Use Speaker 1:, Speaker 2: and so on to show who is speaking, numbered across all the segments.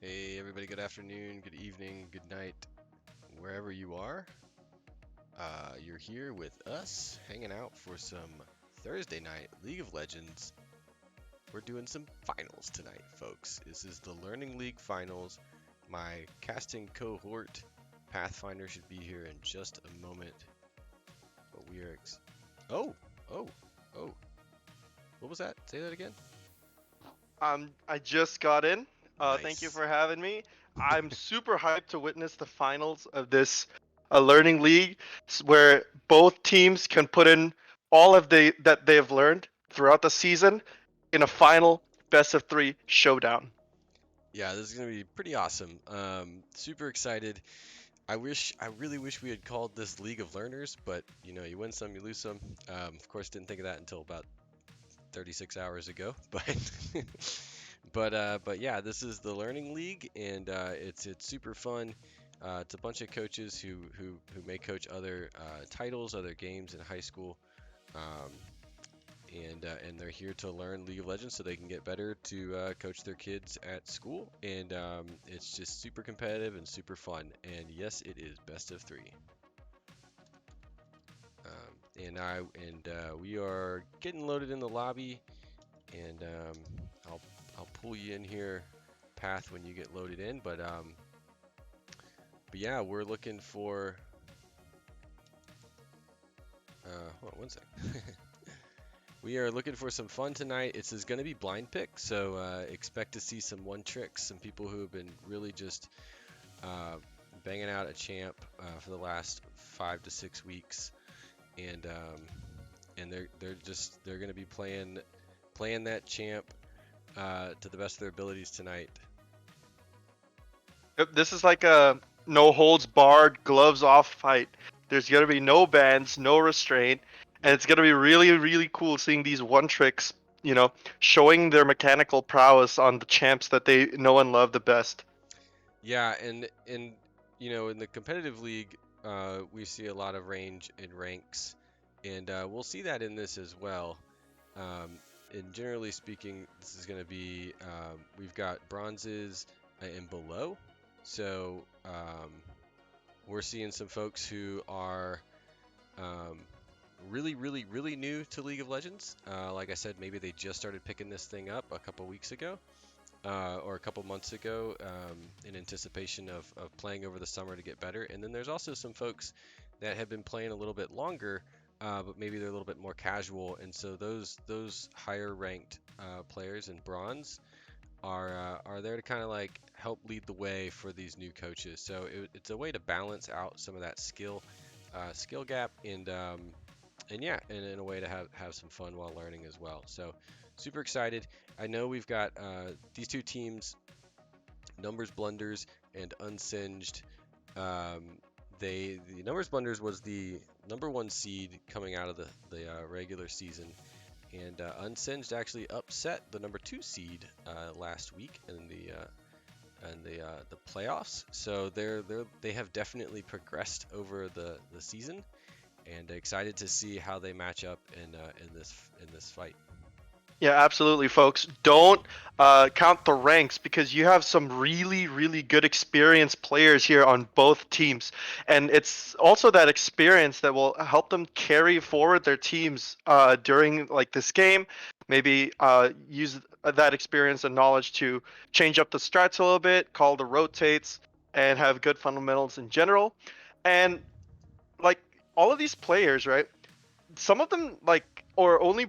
Speaker 1: Hey everybody, good afternoon, good evening, good night, wherever you are. You're here with us, hanging out for some Thursday night League of Legends. We're doing some finals tonight, folks. This is the Learning League finals. My casting cohort, Pathfinder, should be here in just a moment. But we are oh, oh, oh. What was that? Say that again.
Speaker 2: I just got in. Thank you
Speaker 1: Nice.
Speaker 2: for having me. I'm super hyped to witness the finals of this learning league, where both teams can put in all of that they have learned throughout the season in a final best of three showdown.
Speaker 1: Yeah, this is gonna be pretty awesome. Super excited. I really wish we had called this League of Learners, but you win some, you lose some. Of course, didn't think of that until about 36 hours ago. But yeah, this is the Learning League, and it's super fun. It's a bunch of coaches who may coach other titles, other games in high school. Um, and they're here to learn League of Legends so they can get better to coach their kids at school. And it's just super competitive and super fun. And yes, it is best of three. We are getting loaded in the lobby, and I'll pull you in here, Path, when you get loaded in. But yeah, we're looking for. Hold on one sec. We are looking for some fun tonight. It's going to be blind pick, so expect to see some one tricks, some people who have been really just uh, banging out a champ for the last 5 to 6 weeks, and they're going to be playing that champ to the best of their abilities tonight.
Speaker 2: Yep, this is like a no holds barred, gloves off fight. There's gonna be no bans, no restraint, and it's gonna be really, really cool seeing these one tricks, showing their mechanical prowess on the champs that they know and love the best.
Speaker 1: Yeah, and in the competitive league, we see a lot of range in ranks, and we'll see that in this as well. Um, and generally speaking, this is going to be we've got bronzes and below. So we're seeing some folks who are um, really, really, really new to League of Legends. Like I said, maybe they just started picking this thing up a couple weeks ago or a couple months ago in anticipation of playing over the summer to get better. And then there's also some folks that have been playing a little bit longer, but maybe they're a little bit more casual. And so those higher ranked players in bronze are there to kind of like help lead the way for these new coaches. So it's a way to balance out some of that skill gap and yeah, and in a way to have some fun while learning as well. So super excited. I know we've got these two teams, Numbers Blunders and Unsinged. Um, the Numbers Blunders was the number one seed coming out of the regular season, and Unsinged actually upset the number two seed last week in the playoffs. So they have definitely progressed over the season, and excited to see how they match up in this fight.
Speaker 2: Yeah, absolutely, folks. Don't count the ranks because you have some really, really good experienced players here on both teams, and it's also that experience that will help them carry forward their teams during like this game. Maybe use that experience and knowledge to change up the strats a little bit, call the rotates, and have good fundamentals in general. And like all of these players, right? Some of them or only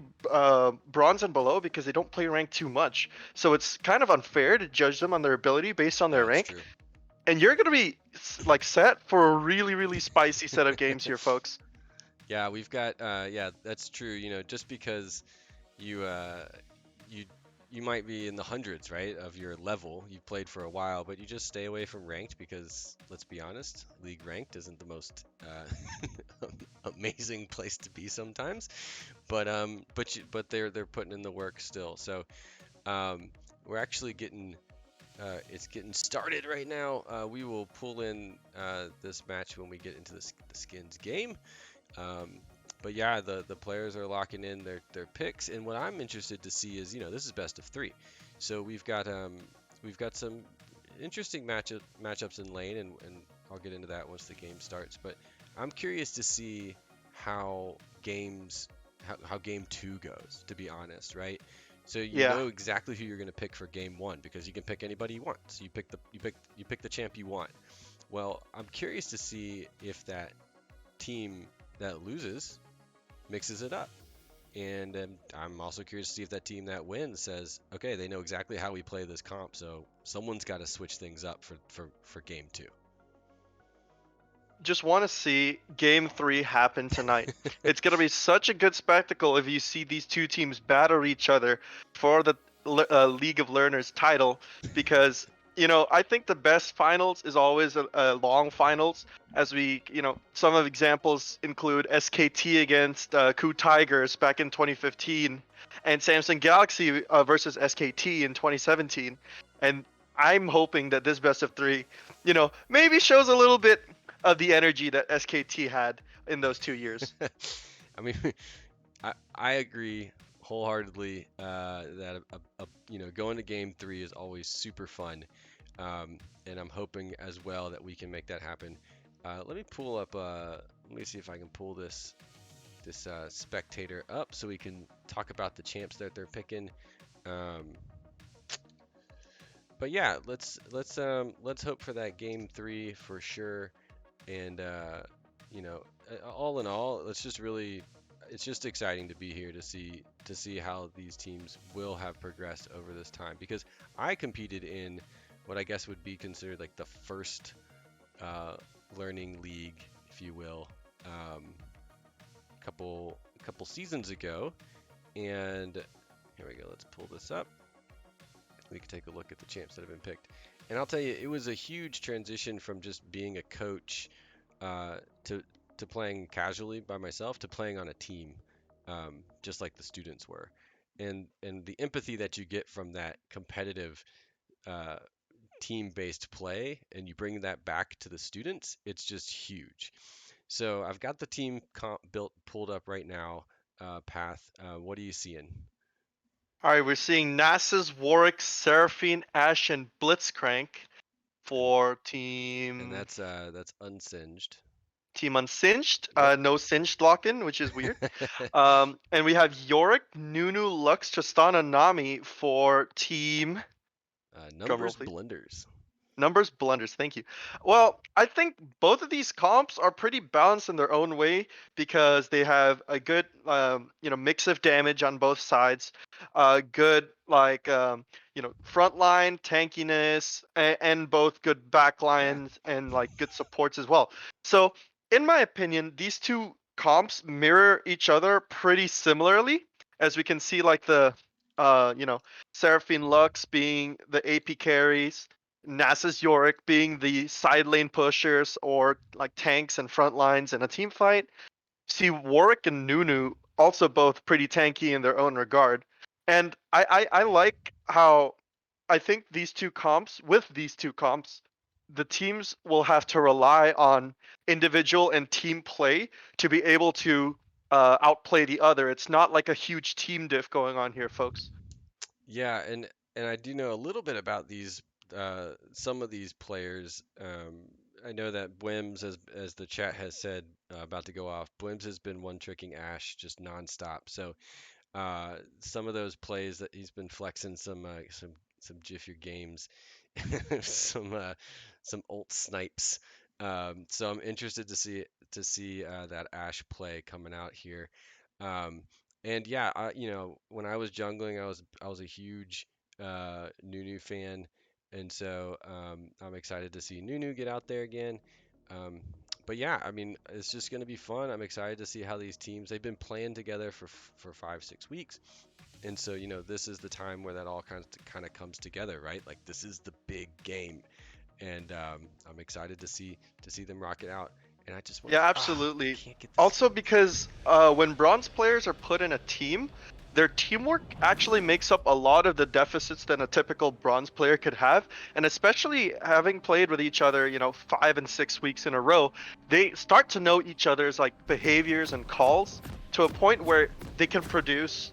Speaker 2: bronze and below because they don't play rank too much. So it's kind of unfair to judge them on their ability based on their
Speaker 1: That's
Speaker 2: rank.
Speaker 1: true.
Speaker 2: And you're gonna be like set for a really really spicy set of games here, folks.
Speaker 1: Yeah, we've got yeah, that's true. Just because you you you might be in the hundreds, right, of your level. You've played for a while, but you just stay away from ranked because let's be honest, league ranked isn't the most amazing place to be sometimes. But they're putting in the work still. So um, we're actually getting it's getting started right now. We will pull in this match when we get into the skins game. Um, but yeah, the players are locking in their picks, and what I'm interested to see is, this is best of three, so we've got some interesting matchups in lane, and I'll get into that once the game starts. But I'm curious to see how games how game two goes. To be honest, right? So you
Speaker 2: Yeah.
Speaker 1: know exactly who you're going to pick for game one because you can pick anybody you want. So you pick the champ you want. Well, I'm curious to see if that team that loses mixes it up. And I'm also curious to see if that team that wins says, okay, they know exactly how we play this comp, so someone's got to switch things up for game two.
Speaker 2: Just want to see game 3 happen tonight. It's going to be such a good spectacle if you see these two teams battle each other for the League of Learners title, because I think the best finals is always a long finals. As some of examples include SKT against Ku Tigers back in 2015, and Samsung Galaxy versus SKT in 2017. And I'm hoping that this best of three, maybe shows a little bit of the energy that SKT had in those 2 years.
Speaker 1: I mean, I agree wholeheartedly that going to game three is always super fun, and I'm hoping as well that we can make that happen. Let me pull up. Let me see if I can pull this spectator up so we can talk about the champs that they're picking. Um, but yeah, let's hope for that game three for sure. And all in all, it's just exciting to be here to see how these teams will have progressed over this time because I competed in what I guess would be considered like the first uh, learning league, if you will, couple seasons ago. And here we go. Let's pull this up. We can take a look at the champs that have been picked. And I'll tell you, it was a huge transition from just being a coach uh, to playing casually by myself to playing on a team, just like the students were. And the empathy that you get from that competitive uh, team-based play, and you bring that back to the students, it's just huge. So I've got the team comp built pulled up right now. Path, what are you seeing?
Speaker 2: All right, we're seeing NASA's Warwick, Seraphine, Ash, and Blitzcrank
Speaker 1: And
Speaker 2: for
Speaker 1: and
Speaker 2: team
Speaker 1: that's unsinged.
Speaker 2: team Unsinged.
Speaker 1: Yep.
Speaker 2: No Singed lock-in, which is weird. And we have Yorick, Nunu, Lux, Tristana, Nami for team.
Speaker 1: Numbers
Speaker 2: Drumroll, please.
Speaker 1: blunders.
Speaker 2: Numbers, blunders. Thank you. Well, I think both of these comps are pretty balanced in their own way because they have a good, mix of damage on both sides. Good, frontline tankiness, and both good
Speaker 1: Yeah.
Speaker 2: backlines and like good supports as well. So, in my opinion, these two comps mirror each other pretty similarly, as we can see, like Seraphine Lux being the AP carries, NASA's Yorick being the side lane pushers or like tanks and front lines in a team fight. See Warwick and Nunu also both pretty tanky in their own regard. And I like how I think with these two comps, the teams will have to rely on individual and team play to be able to outplay the other. It's not like a huge team diff going on here, folks.
Speaker 1: Yeah, and I do know a little bit about these some of these players. I know that Bwims, as the chat has said, about to go off. Bwims has been one tricking Ash just nonstop. So some of those plays that he's been flexing some Jiff your games, some some ult snipes. So I'm interested to see that Ash play coming out here. Um, and yeah, when I was jungling, I was a huge Nunu fan, and so I'm excited to see Nunu get out there again. Um, but yeah, I mean, it's just going to be fun. I'm excited to see how these teams, they've been playing together for 5, 6 weeks. And so, this is the time where that all kind of comes together, right? Like this is the big game. And I'm excited to see them rock it out. And I just want,
Speaker 2: Yeah,
Speaker 1: I
Speaker 2: absolutely.
Speaker 1: can't get this
Speaker 2: Also,
Speaker 1: game.
Speaker 2: because when bronze players are put in a team, their teamwork actually makes up a lot of the deficits that a typical bronze player could have. And especially having played with each other, 5 and 6 weeks in a row, they start to know each other's like behaviors and calls to a point where they can produce,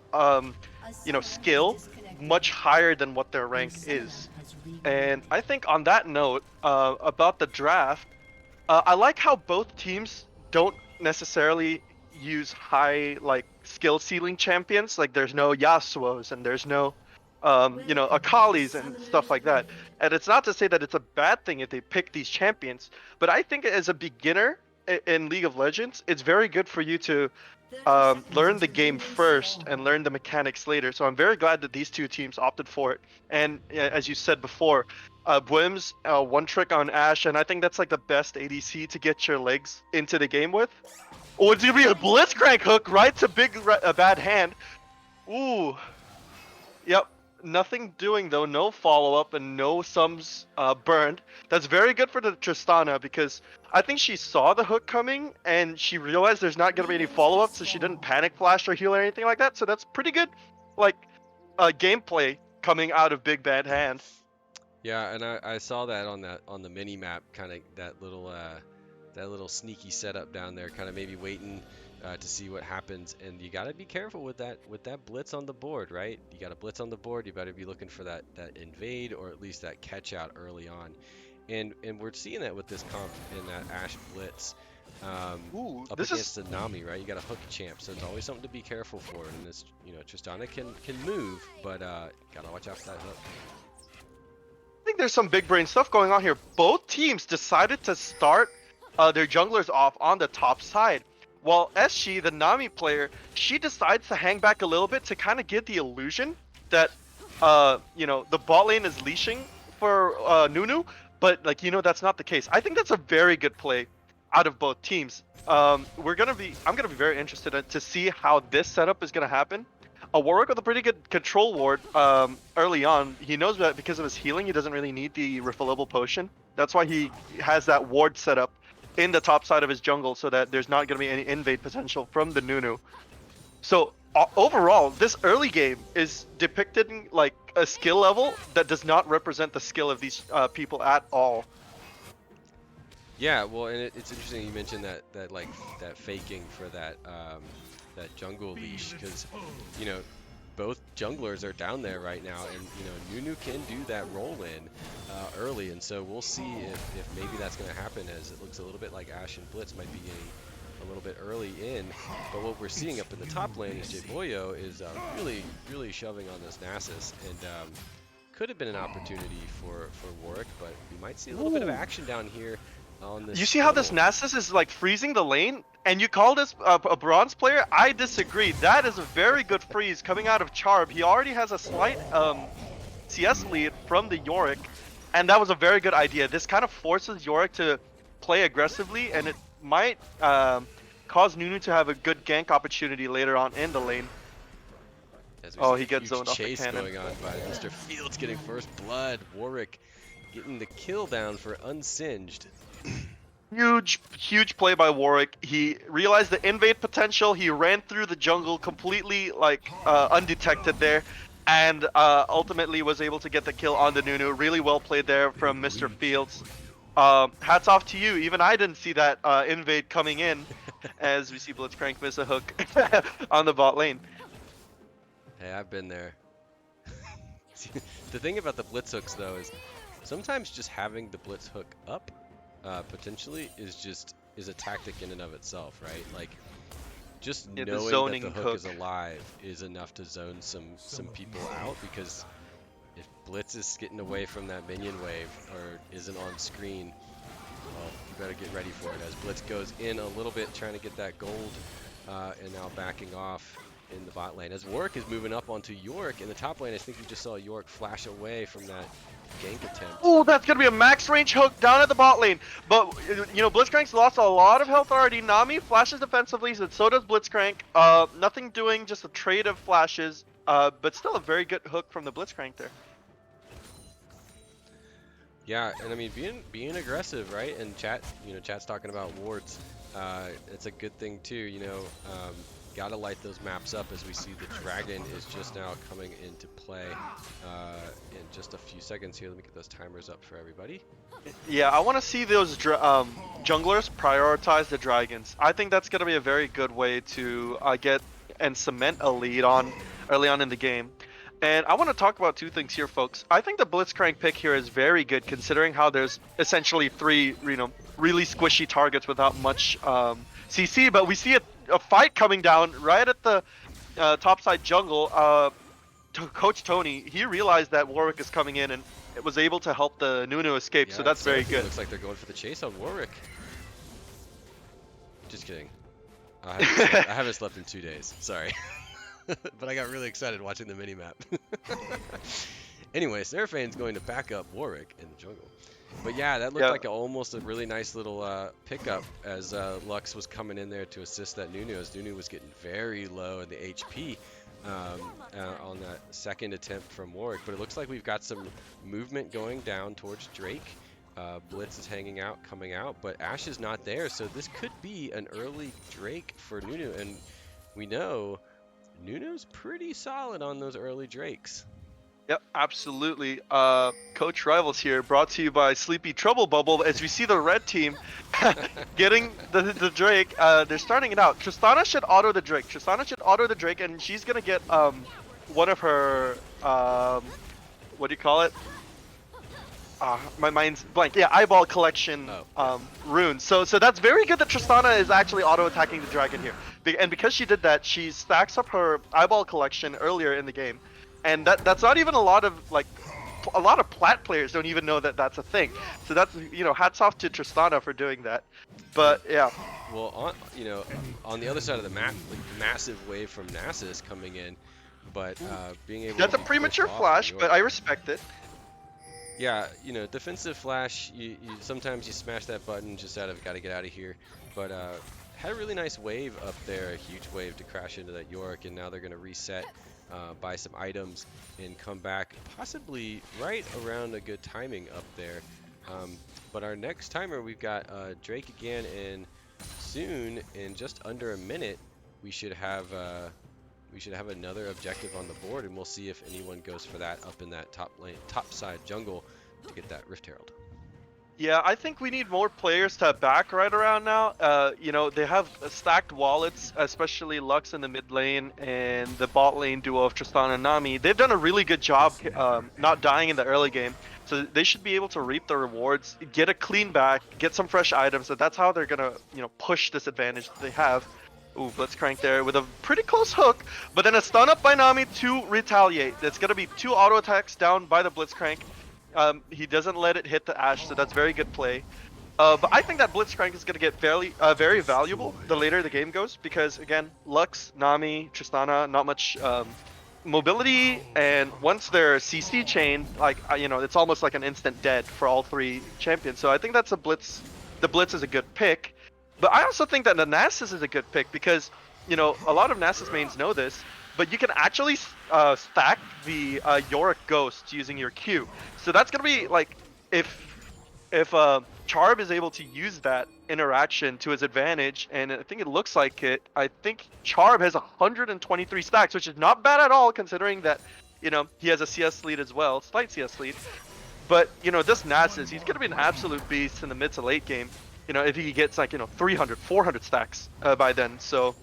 Speaker 2: skill much higher than what their rank is. And I think on that note, about the draft, I like how both teams don't necessarily use high like skill ceiling champions. Like there's no Yasuos and there's no Akalis and stuff like that. And it's not to say that it's a bad thing if they pick these champions, but I think as a beginner in League of Legends, it's very good for you to learn the game first and learn the mechanics later. So I'm very glad that these two teams opted for it. And as you said before, Bwim's one trick on Ashe, and I think that's like the best ADC to get your legs into the game with. Oh, it's gonna be a Blitzcrank hook right to bad hand. Ooh. Yep. Nothing doing though, no follow-up and no sums burned. That's very good for the Tristana because I think she saw the hook coming and she realized there's not going to be any follow-up, so she didn't panic flash or heal or anything like that. So that's pretty good, like, gameplay coming out of Big Bad Hand.
Speaker 1: Yeah, and I saw that on the mini map, kind of that little sneaky setup down there, kind of maybe waiting to see what happens. And you got to be careful with that blitz on the board, right? You got a blitz on the board. You better be looking for that invade or at least that catch out early on. And we're seeing that with this comp in that Ashe blitz.
Speaker 2: Ooh,
Speaker 1: up against the Nami, right? You got a hook champ, so it's always something to be careful for. And this, Tristana can move, but gotta watch out for that hook.
Speaker 2: I think there's some big brain stuff going on here. Both teams decided to start their junglers off on the top side. While SG, the Nami player, she decides to hang back a little bit to kind of give the illusion that, the bot lane is leashing for Nunu, but that's not the case. I think that's a very good play out of both teams. I'm gonna be very interested to see how this setup is gonna happen. Warwick with a pretty good control ward early on. He knows that because of his healing, he doesn't really need the refillable potion. That's why he has that ward set up in the top side of his jungle so that there's not going to be any invade potential from the Nunu. So overall, this early game is depicting like a skill level that does not represent the skill of these people at all.
Speaker 1: Yeah, well, and it's interesting you mentioned that faking for that jungle leash, because both junglers are down there right now, and Nunu can do that roll in early, and so we'll see if maybe that's going to happen, as it looks a little bit like Ashe and Blitz might be getting a little bit early in. But what we're seeing up in the top lane is Jboyo is really shoving on this Nasus, and could have been an opportunity for Warwick, but we might see a little bit of action down here on this.
Speaker 2: You see how this Nasus is like freezing the lane? And you call this a bronze player? I disagree. That is a very good freeze coming out of Charb. He already has a slight CS lead from the Yorick, and that was a very good idea. This kind of forces Yorick to play aggressively, and it might cause Nunu to have a good gank opportunity later on in the lane. Oh, he gets zoned off the cannon.
Speaker 1: Going on by Mr. Fields, getting first blood. Warwick getting the kill down for Unsinged.
Speaker 2: Huge play by Warwick. He realized the invade potential. He ran through the jungle completely undetected there, and ultimately was able to get the kill on the Nunu. Really well played there from Mr. Fields. Hats off to you. Even I didn't see that invade coming in, as we see Blitzcrank miss a hook on the bot lane.
Speaker 1: Hey, I've been there. The thing about the blitz hooks though is sometimes just having the blitz hook up potentially is a tactic in and of itself, right? Like just knowing that the hook is alive is enough to zone some people out, because if Blitz is getting away from that minion wave or isn't on screen, well, you better get ready for it, as Blitz goes in a little bit trying to get that gold and now backing off in the bot lane. As Warwick is moving up onto Yorick in the top lane, I think we just saw Yorick flash away from that gank attempt.
Speaker 2: Oh, that's gonna be a max range hook down at the bot lane. But Blitzcrank's lost a lot of health already. Nami flashes defensively, so does Blitzcrank. Nothing doing, just a trade of flashes. But still a very good hook from the Blitzcrank there.
Speaker 1: Yeah, and I mean being aggressive, right? And chat's talking about wards. It's a good thing too. Gotta light those maps up, as we see the dragon is just now coming into play in just a few seconds here. Let me get those timers up for everybody.
Speaker 2: Yeah, I want to see those junglers prioritize the dragons. I think that's gonna be a very good way to get and cement a lead on early on in the game. And I want to talk about two things here, folks. I think the Blitzcrank pick here is very good, considering how there's essentially three, really squishy targets without much CC. But we see a fight coming down right at the topside jungle. Coach Tony, he realized that Warwick is coming in and it was able to help the Nunu escape.
Speaker 1: Yeah,
Speaker 2: So that's very good.
Speaker 1: Looks like they're going for the chase on Warwick. Just kidding. I haven't slept in 2 days. Sorry. But I got really excited watching the mini-map. Anyway, Seraphane's going to back up Warwick in the jungle. But yeah, that looked like almost a really nice little pickup as Lux was coming in there to assist that Nunu, as Nunu was getting very low in the HP on that second attempt from Warwick. But it looks like we've got some movement going down towards Drake. Blitz is hanging out, coming out, but Ashe is not there, so this could be an early Drake for Nunu, and we know Nunu's pretty solid on those early Drakes.
Speaker 2: Yep, absolutely. Coach Rivals here, brought to you by Sleepy Trouble Bubble. As we see the red team getting the Drake, they're starting it out. Tristana should auto the Drake. And she's gonna get one of her what do you call it? My mind's blank. Yeah, eyeball collection runes. So that's very good that Tristana is actually auto attacking the dragon here. And because she did that, she stacks up her eyeball collection earlier in the game. And that's not even a lot of plat players don't even know that that's a thing. So that's, hats off to Tristana for doing that. But yeah.
Speaker 1: Well, on the other side of the map, like, massive wave from Nasus coming in, but being able
Speaker 2: that's
Speaker 1: to
Speaker 2: a premature flash, but I respect it.
Speaker 1: Yeah, defensive flash, you sometimes you smash that button just out of gotta get out of here. But had a really nice wave up there, a huge wave to crash into that Yorick, and now they're gonna reset, buy some items, and come back possibly right around a good timing up there. But our next timer, we've got Drake again, and soon, in just under a minute, we should have another objective on the board, and we'll see if anyone goes for that up in that top side jungle to get that Rift Herald.
Speaker 2: Yeah, I think we need more players to back right around now. They have stacked wallets, especially Lux in the mid lane and the bot lane duo of Tristan and Nami. They've done a really good job not dying in the early game. So they should be able to reap the rewards, get a clean back, get some fresh items. So that's how they're going to, push this advantage that they have. Ooh, Blitzcrank there with a pretty close hook, but then a stun up by Nami to retaliate. That's going to be 2 auto attacks down by the Blitzcrank. He doesn't let it hit the Ashe, so that's very good play. But I think that Blitzcrank is going to get very valuable the later the game goes, because again, Lux, Nami, Tristana, not much mobility, and once they're CC chain, it's almost like an instant dead for all 3 champions. So I think that's the Blitz is a good pick. But I also think that the Nasus is a good pick because, a lot of Nasus mains know this, but you can actually stack the Yorick Ghost using your Q. So that's going to be like, if Charb is able to use that interaction to his advantage, and I think it looks like it, I think Charb has 123 stacks, which is not bad at all considering that, he has a CS lead as well, slight CS lead. But, this Nasus, he's going to be an absolute beast in the mid to late game. If he gets 300, 400 stacks by then. So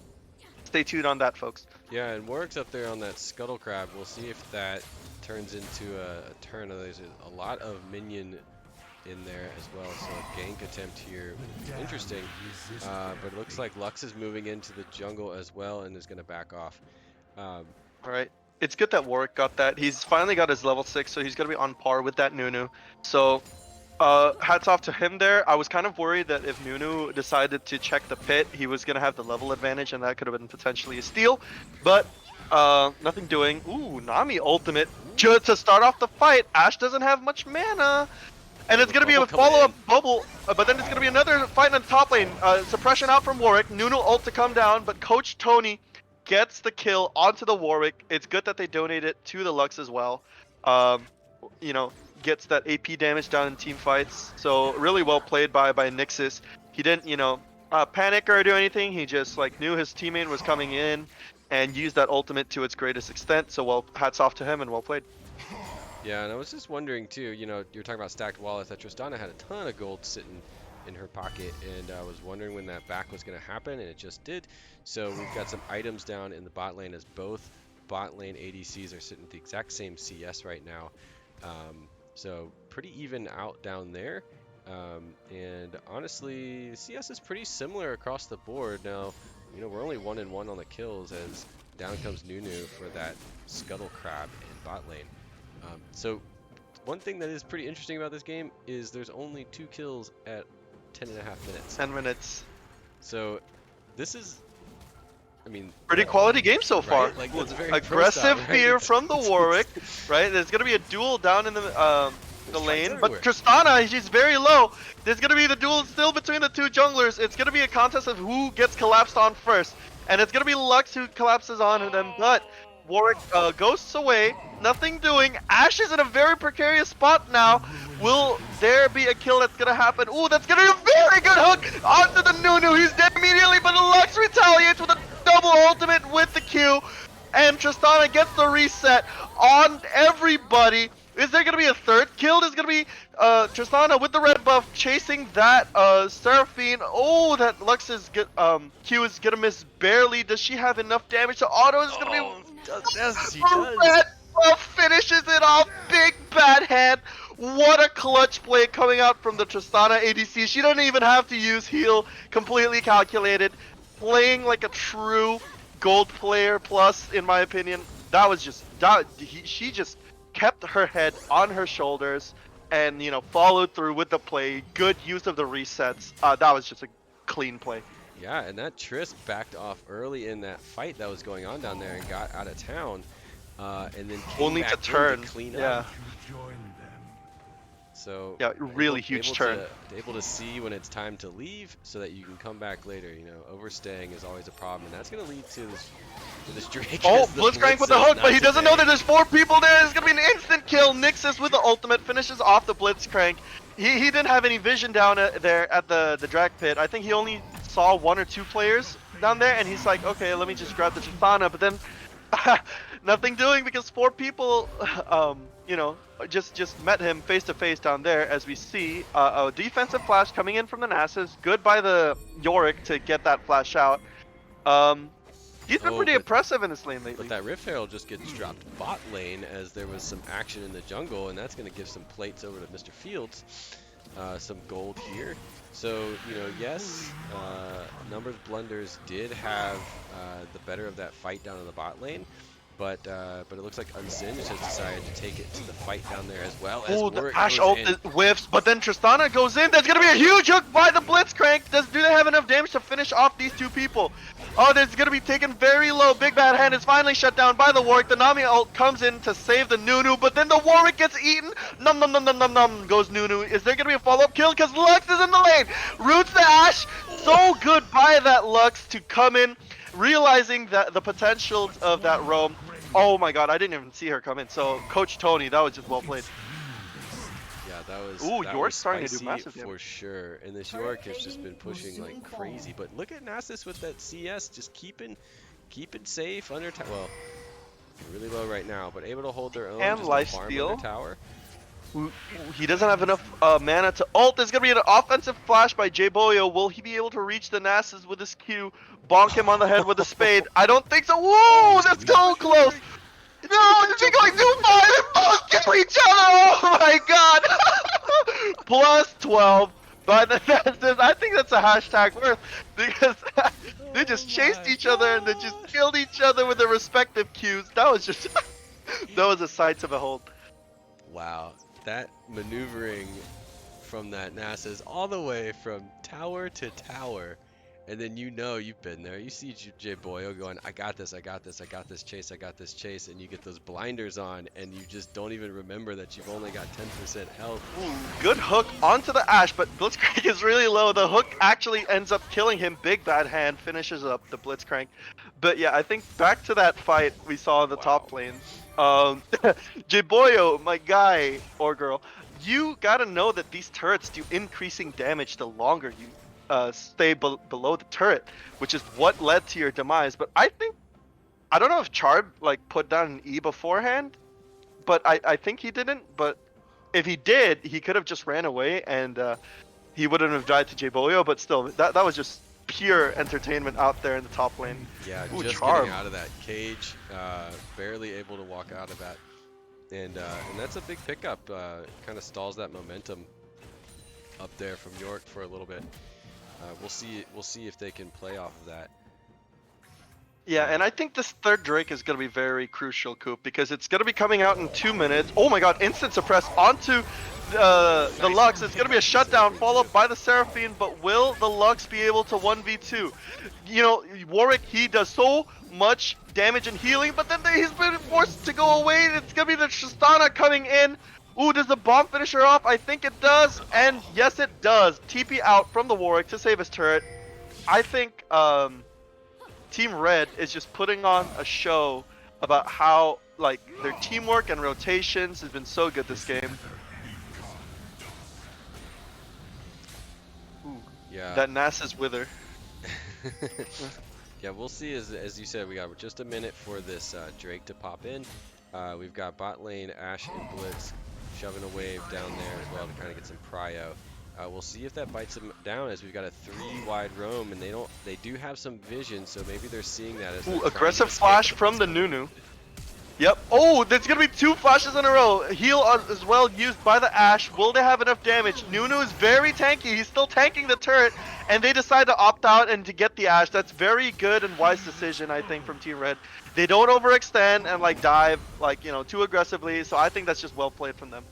Speaker 2: stay tuned on that, folks.
Speaker 1: Yeah, and Warwick's up there on that Scuttle Crab. We'll see if that turns into a turn. There's a lot of minion in there as well, so a gank attempt here. Interesting, but it looks like Lux is moving into the jungle as well and is going to back off.
Speaker 2: All right. It's good that Warwick got that. He's finally got his level 6, so he's going to be on par with that Nunu. So hats off to him there. I was kind of worried that if Nunu decided to check the pit, he was going to have the level advantage, and that could have been potentially a steal. But nothing doing. Ooh, Nami ultimate just to start off the fight. Ashe doesn't have much mana. And it's going to be a follow-up bubble, but then it's going to be another fight in the top lane. Suppression out from Warwick. Nunu ult to come down, but Coach Tony gets the kill onto the Warwick. It's good that they donate it to the Lux as well. Gets that AP damage down in team fights. So really well played by Nixus. He didn't, panic or do anything. He just knew his teammate was coming in and used that ultimate to its greatest extent. So hats off to him and well played.
Speaker 1: Yeah, and I was just wondering too, you're talking about stacked wallets, that Tristana had a ton of gold sitting in her pocket, and I was wondering when that back was going to happen, and it just did. So we've got some items down in the bot lane as both bot lane ADCs are sitting at the exact same CS right now. So pretty even out down there. And honestly, CS is pretty similar across the board. Now, we're only 1-1 on the kills as down comes Nunu for that Scuttle Crab in bot lane. So one thing that is pretty interesting about this game is there's only 2 kills at 10.5 minutes.
Speaker 2: 10 minutes.
Speaker 1: So this is,
Speaker 2: pretty quality game so far.
Speaker 1: Right? Like, that's very
Speaker 2: aggressive
Speaker 1: right?
Speaker 2: fear from the Warwick, right? There's gonna be a duel down in the lane, but
Speaker 1: everywhere.
Speaker 2: Tristana, she's very low. There's gonna be the duel still between the 2 junglers. It's gonna be a contest of who gets collapsed on first, and it's gonna be Lux who collapses on them. But Warwick ghosts away, nothing doing. Ashe is in a very precarious spot now. Will there be a kill that's gonna happen? Ooh, that's gonna be a very good hook onto the Nunu. He's dead immediately, but Lux retaliates with a double ultimate with the Q, and Tristana gets the reset on everybody. Is there gonna be a third kill? There's gonna be Tristana with the red buff chasing that Seraphine. Oh, that Lux's Q is gonna miss barely. Does she have enough damage to auto? It's gonna be
Speaker 1: Yes, she does.
Speaker 2: red buff finishes it off. Big bad hand. What a clutch play coming out from the Tristana ADC. She doesn't even have to use heal. Completely calculated. Playing like a true gold player plus, in my opinion. That was just she just kept her head on her shoulders and followed through with the play. Good use of the resets. That was just a clean play.
Speaker 1: Yeah, and that Triss backed off early in that fight that was going on down there and got out of town, and then came
Speaker 2: Only
Speaker 1: back
Speaker 2: to
Speaker 1: in
Speaker 2: turn.
Speaker 1: Clean
Speaker 2: Yeah.
Speaker 1: up. So
Speaker 2: yeah, really huge turn.
Speaker 1: Able to see when it's time to leave, so that you can come back later. Overstaying is always a problem, and that's going to lead to this Drake.
Speaker 2: Oh, Blitzcrank with the hook, but he doesn't know that there's 4 people there. It's gonna be an instant kill. Nixus with the ultimate finishes off the Blitzcrank. He didn't have any vision down there at the drag pit. I think he only saw 1 or 2 players down there, and he's like, okay, let me just grab the Tristana. But then nothing doing because 4 people, just met him face to face down there. As we see a defensive flash coming in from the Nasus. Good by the Yorick to get that flash out. He's been pretty impressive in this lane lately.
Speaker 1: But that Rift Herald just gets dropped bot lane as there was some action in the jungle, and that's going to give some plates over to Mr. Fields. Some gold here. So, yes, Numbers Blunders did have the better of that fight down in the bot lane. But it looks like Unsinged has decided to take it to the fight down there as well.
Speaker 2: Oh, the Ashe ult whiffs, but then Tristana goes in. There's going to be a huge hook by the Blitzcrank. Do they have enough damage to finish off these 2 people? Oh, there's going to be taken very low. Big Bad Hand is finally shut down by the Warwick. The Nami ult comes in to save the Nunu, but then the Warwick gets eaten. Num num num num num num goes Nunu. Is there going to be a follow-up kill? Because Lux is in the lane. Roots the Ashe. So good by that Lux to come in, realizing that the potential of that roam. Oh my god, I didn't even see her come in. So, Coach Tony, that was just well played.
Speaker 1: Yeah, that was.
Speaker 2: Ooh,
Speaker 1: that
Speaker 2: York's
Speaker 1: was
Speaker 2: starting to do
Speaker 1: spicy
Speaker 2: massive
Speaker 1: for
Speaker 2: damage.
Speaker 1: sure. And this York has just been pushing like crazy. But look at Nasus with that CS, just keeping safe under tower. Well, really low right now, but able to hold their own.
Speaker 2: And
Speaker 1: just
Speaker 2: lifesteal.
Speaker 1: Under tower.
Speaker 2: He doesn't have enough mana to ult. There's going to be an offensive flash by J-Boyo. Will he be able to reach the Nasus with his Q? Bonk him on the head with a spade? I don't think so. Whoa, that's so close. No, is he going too far? They both kill each other. Oh my god. Plus 12 by the Nasus. I think that's a hashtag worth because they just chased each other and they just killed each other with their respective Qs. That was just, that was a sight to behold.
Speaker 1: Wow, that maneuvering from that Nasus all the way from tower to tower, and then you've been there. You see J Boyo going, I got this, I got this, I got this chase, I got this chase, and you get those blinders on, and you just don't even remember that you've only got 10% health.
Speaker 2: Ooh, good hook onto the Ashe, but Blitzcrank is really low. The hook actually ends up killing him. Big Bad Hand finishes up the Blitzcrank. But yeah, I think back to that fight we saw in the top lane. Jiboyo, my guy or girl, you gotta know that these turrets do increasing damage the longer you stay below the turret, which is what led to your demise. But I don't know if Charb like put down an E beforehand, but I think he didn't. But if he did, he could have just ran away and he wouldn't have died to Jiboyo. But still, that was just pure entertainment out there in the top lane.
Speaker 1: Yeah,
Speaker 2: Ooh,
Speaker 1: just
Speaker 2: charm.
Speaker 1: getting out of that cage, barely able to walk out of that, and that's a big pickup. Kind of stalls that momentum up there from York for a little bit. We'll see if they can play off of that.
Speaker 2: Yeah, and I think this third Drake is going to be very crucial, Coop, because it's going to be coming out in 2 minutes. Oh my god, instant suppress onto the Lux. It's going to be a shutdown, followed by the Seraphine, but will the Lux be able to 1v2? You know, Warwick, he does so much damage and healing, but then he's been forced to go away. It's going to be the Tristana coming in. Ooh, does the bomb finish her off? I think it does, and yes it does. TP out from the Warwick to save his turret. I think, Team Red is just putting on a show about how like their teamwork and rotations has been so good this game. Ooh,
Speaker 1: Yeah.
Speaker 2: that Nasa's Wither.
Speaker 1: Yeah, we'll see. As you said, we got just a minute for this Drake to pop in. We've got bot lane Ashe and Blitz shoving a wave down there as well to kind of get some prio. We'll see if that bites them down, as we've got a 3-wide roam, and they do have some vision, so maybe they're seeing that as
Speaker 2: Ooh, aggressive flash from the Nunu. Yep. Oh, there's gonna be 2 flashes in a row. Heal as well used by the Ashe. Will they have enough damage? Nunu is very tanky. He's still tanking the turret, and they decide to opt out and to get the Ashe. That's very good and wise decision, I think, from Team Red. They don't overextend and like dive like, you know, too aggressively. So I think that's just well played from them.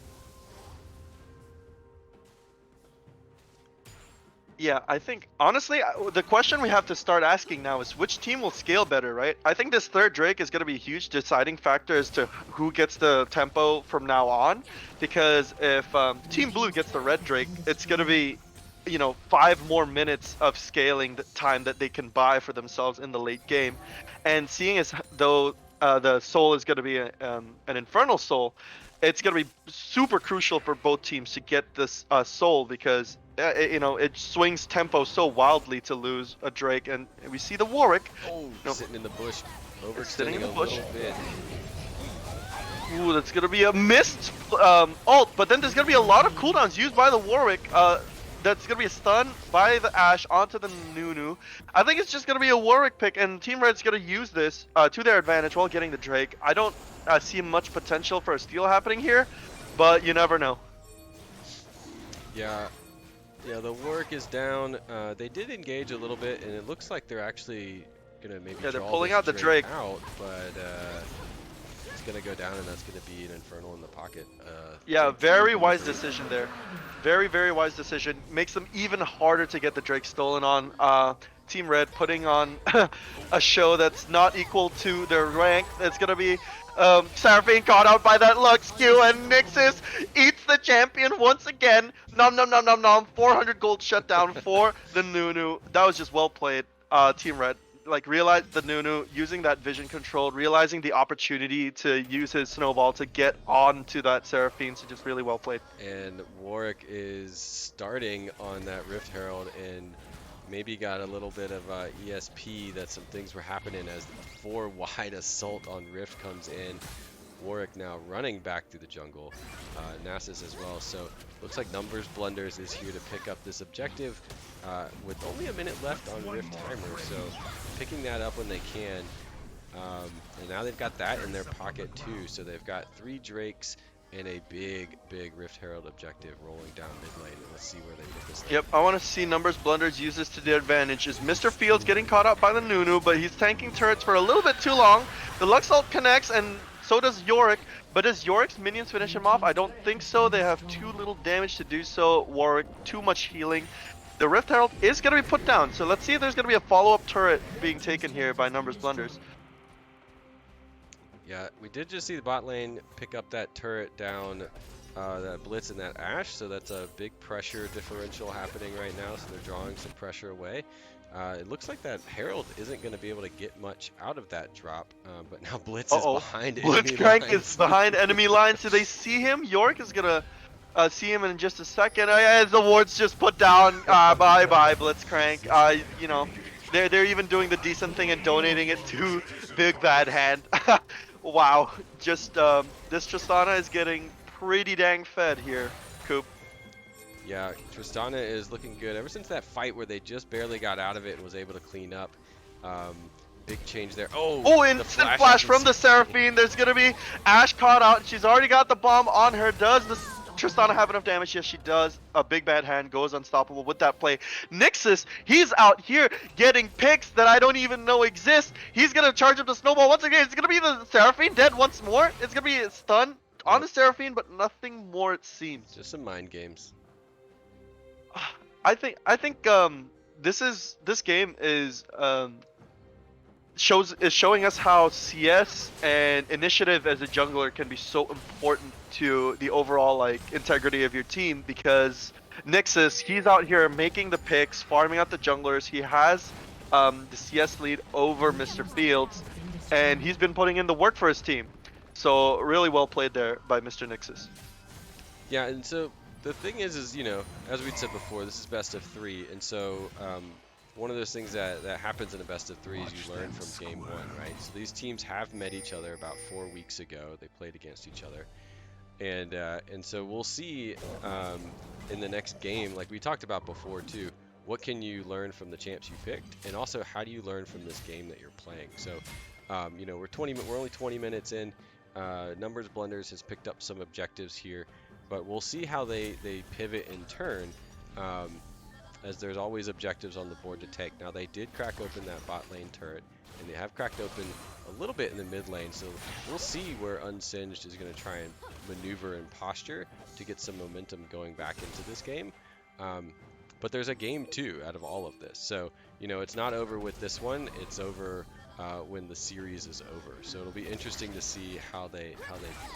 Speaker 2: Yeah, I think, honestly, the question we have to start asking now is which team will scale better, right? I think this third Drake is going to be a huge deciding factor as to who gets the tempo from now on. Because if Team Blue gets the red Drake, it's going to be, you know, 5 more minutes of scaling the time that they can buy for themselves in the late game. And seeing as though the soul is going to be an Infernal Soul, it's going to be super crucial for both teams to get this soul, because you know, it swings tempo so wildly to lose a Drake. And we see the Warwick.
Speaker 1: Oh,
Speaker 2: No.
Speaker 1: sitting in the bush,
Speaker 2: Sitting in
Speaker 1: overextending
Speaker 2: the
Speaker 1: a
Speaker 2: bush.
Speaker 1: little bit.
Speaker 2: Ooh, that's going to be a missed ult, but then there's going to be a lot of cooldowns used by the Warwick. That's going to be a stun by the Ashe onto the Nunu. I think it's just going to be a Warwick pick, and Team Red's going to use this to their advantage while getting the Drake. I don't see much potential for a steal happening here, but you never know.
Speaker 1: Yeah. Yeah, the Warwick is down. They did engage a little bit, and it looks like they're actually gonna maybe
Speaker 2: Yeah, they're
Speaker 1: draw
Speaker 2: pulling
Speaker 1: this
Speaker 2: out the Drake
Speaker 1: out, but it's gonna go down, and that's gonna be an Infernal in the pocket.
Speaker 2: Yeah, very wise decision there. Very, very wise decision. Makes them even harder to get the Drake stolen on. Team Red putting on a show that's not equal to their rank. It's gonna be Seraphine caught out by that Lux Q, and Nixus eats the champion once again. Nom nom nom nom nom. 400 gold shutdown for the Nunu. That was just well played, Team Red. Like, realized the Nunu using that vision control, realizing the opportunity to use his snowball to get onto that Seraphine. So just really well played.
Speaker 1: And Warwick is starting on that Rift Herald, and maybe got a little bit of ESP that some things were happening as the 4-wide assault on Rift comes in. Warwick now running back through the jungle, Nasus as well. So looks like Numbers Blunders is here to pick up this objective with only a minute left on Rift timer. So picking that up when they can. And now they've got that in their pocket too. So they've got 3 Drakes and a big Rift Herald objective rolling down mid lane. And let's see where they get this thing.
Speaker 2: Yep, I want to see Numbers Blunders use this to their advantage. Is Mr. Fields getting caught up by the Nunu, but he's tanking turrets for a little bit too long. The Lux ult connects, and so does Yorick. But does Yorick's minions finish him off? I don't think so. They have too little damage to do so. Warwick, too much healing. The Rift Herald is going to be put down. So let's see if there's going to be a follow-up turret being taken here by Numbers Blunders.
Speaker 1: Yeah, we did just see the bot lane pick up that turret down, that Blitz and that Ashe, so that's a big pressure differential happening right now, so they're drawing some pressure away. It looks like that Herald isn't going to be able to get much out of that drop, but now Blitz is behind enemy
Speaker 2: Blitzcrank
Speaker 1: lines.
Speaker 2: is behind enemy lines. Do they see him? York is going to see him in just a second. As the ward's just put down. Bye-bye, Blitzcrank. You know, they're even doing the decent thing and donating it to Big Bad Hand. Wow, just this Tristana is getting pretty dang fed here, Coop.
Speaker 1: Yeah, Tristana is looking good. Ever since that fight where they just barely got out of it and was able to clean up. Um, Big change there. Oh,
Speaker 2: Oh,
Speaker 1: the
Speaker 2: instant
Speaker 1: flash
Speaker 2: flash
Speaker 1: off
Speaker 2: from the Seraphine. There's going to be Ashe caught out. She's already got the bomb on her. Does this Tristana have enough damage? Yes, she does. A big bad hand goes unstoppable with that play. Nixus, he's out here getting picks that I don't even know exist. He's going to charge up the snowball once again. It's going to be the Seraphine dead once more. It's going to be a stun on the Seraphine, but nothing more it seems.
Speaker 1: Just some mind games.
Speaker 2: I think this game is showing us how CS and initiative as a jungler can be so important to the overall like integrity of your team, because Nixus, he's out here making the picks, farming out the junglers. He has the CS lead over Mr. Fields, and he's been putting in the work for his team. So really well played there by Mr. Nixus.
Speaker 1: Yeah, and so the thing is, you know, as we'd said before, this is best of 3, and so one of those things that happens in a best of 3 is you learn from game 1, right? So these teams have met each other about 4 weeks ago. They played against each other, and so we'll see in the next game, like we talked about before too. What can you learn from the champs you picked, and also how do you learn from this game that you're playing? So, you know, we're only 20 minutes in. Numbers Blunders has picked up some objectives here, but we'll see how they pivot in turn, as there's always objectives on the board to take. Now they did crack open that bot lane turret, and they have cracked open a little bit in the mid lane, so we'll see where Unsinged is going to try and maneuver and posture to get some momentum going back into this game. But there's a game 2 out of all of this, so you know it's not over with this one. It's over when the series is over. So it'll be interesting to see how they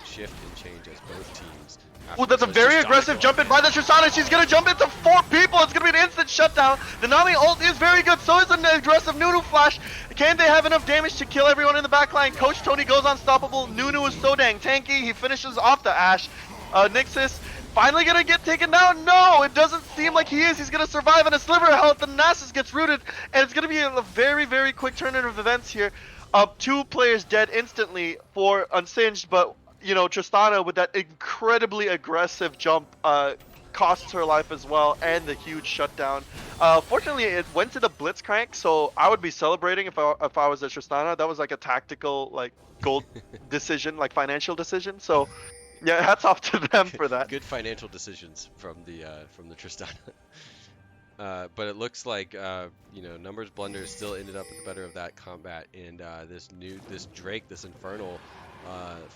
Speaker 1: shift and change as both teams.
Speaker 2: Oh, that's a very aggressive jump in by the Tristana. She's gonna jump into 4 people. It's gonna be an instant shutdown. The Nami ult is very good. So is an aggressive Nunu flash. Can they have enough damage to kill everyone in the backline? Coach Tony goes unstoppable. Nunu is so dang tanky. He finishes off the Ashe. Nixus finally gonna get taken down. No, it doesn't seem like he is. He's gonna survive on a sliver of health. The Nasus gets rooted, and it's gonna be a very, very quick turn of events here. 2 players dead instantly for Unsinged, but you know Tristana with that incredibly aggressive jump costs her life as well, and the huge shutdown. Fortunately, it went to the Blitzcrank, so I would be celebrating if I was a Tristana. That was like a tactical, like gold decision, like financial decision. So. Yeah, hats off to them for that.
Speaker 1: Good financial decisions from the Tristana. But it looks like you know, Numbers Blunders still ended up with the better of that combat, and this Drake, this Infernal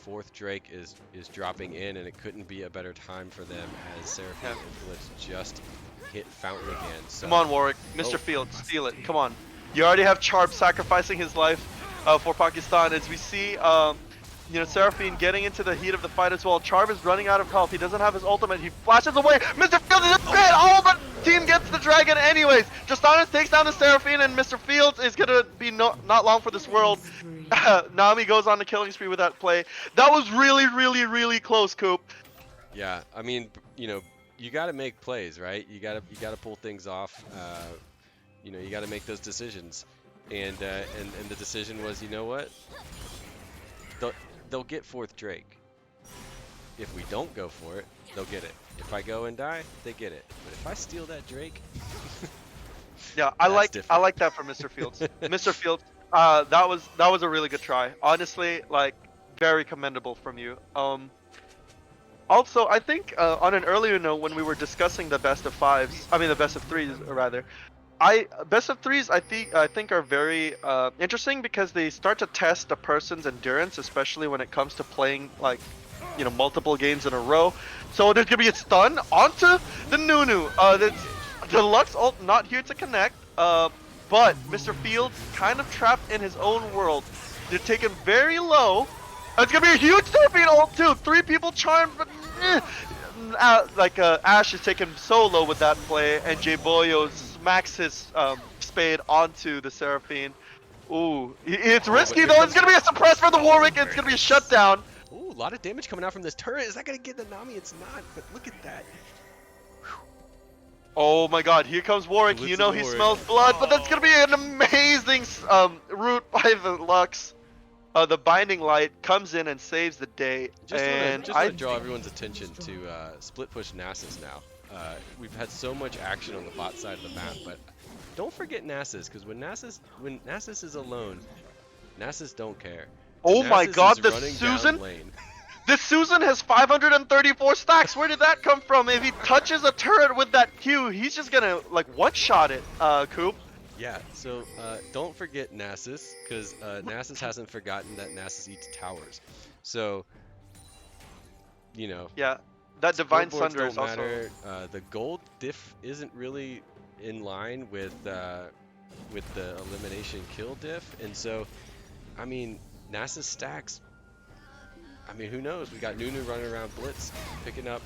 Speaker 1: 4th Drake is dropping in, and it couldn't be a better time for them as Seraphine Influence just hit Fountain again. So,
Speaker 2: come on, Warwick, Mr. Field, steal it. Come on, you already have Charb sacrificing his life for Pakistan, as we see. You know, Seraphine getting into the heat of the fight as well. Charb is running out of health. He doesn't have his ultimate. He flashes away. Mr. Fields is dead. Oh, but team gets the dragon anyways. Justanis takes down the Seraphine, and Mr. Fields is going to be not long for this world. Nami goes on the killing spree with that play. That was really, really, really close, Coop.
Speaker 1: Yeah, I mean, you know, you got to make plays, right? You got to pull things off. You know, you got to make those decisions. And the decision was, you know what? They'll get 4th Drake. If we don't go for it, they'll get it. If I go and die, they get it. But if I steal that Drake,
Speaker 2: yeah, I like that for Mr. Fields. Mr. Fields, that was a really good try. Honestly, like very commendable from you. Also, I think on an earlier note when we were discussing the best of 5s, I mean the best of 3s rather. Best of 3s I think are very interesting because they start to test a person's endurance, especially when it comes to playing like, you know, multiple games in a row. So there's gonna be a stun onto the Nunu. The Lux ult not here to connect, but Mr. Fields kind of trapped in his own world. They're taken very low. It's gonna be a huge Seraphine ult too. 3 people charmed, but Ashe is taken so low with that play, and J Boyo smacks his spade onto the Seraphine. Ooh, it's risky though. It's gonna be a suppress for the Warwick. It's gonna be a shutdown.
Speaker 1: Ooh, a lot of damage coming out from this turret. Is that gonna get the Nami? It's not, but look at that.
Speaker 2: Oh my God, here comes Warwick. You know he smells blood, but that's gonna be an amazing route by the Lux. the Binding Light comes in and saves the day.
Speaker 1: Just
Speaker 2: And
Speaker 1: want to draw everyone's attention to split push Nasus now. We've had so much action on the bot side of the map, but don't forget Nasus, because when Nasus is alone, Nasus don't care.
Speaker 2: Oh my
Speaker 1: Nasus
Speaker 2: god,
Speaker 1: is
Speaker 2: the
Speaker 1: running
Speaker 2: Susan!
Speaker 1: down lane.
Speaker 2: This Susan has 534 stacks. Where did that come from? If he touches a turret with that Q, he's just gonna like one-shot it, Coop.
Speaker 1: Yeah, so don't forget Nasus, because Nasus hasn't forgotten that Nasus eats towers. So, you know.
Speaker 2: Yeah, that Divine
Speaker 1: Scoreboards
Speaker 2: Sunder is
Speaker 1: don't
Speaker 2: also...
Speaker 1: matter. The gold diff isn't really in line with the elimination kill diff, and so, I mean, Nasus stacks. I mean, who knows? We got Nunu running around Blitz, picking up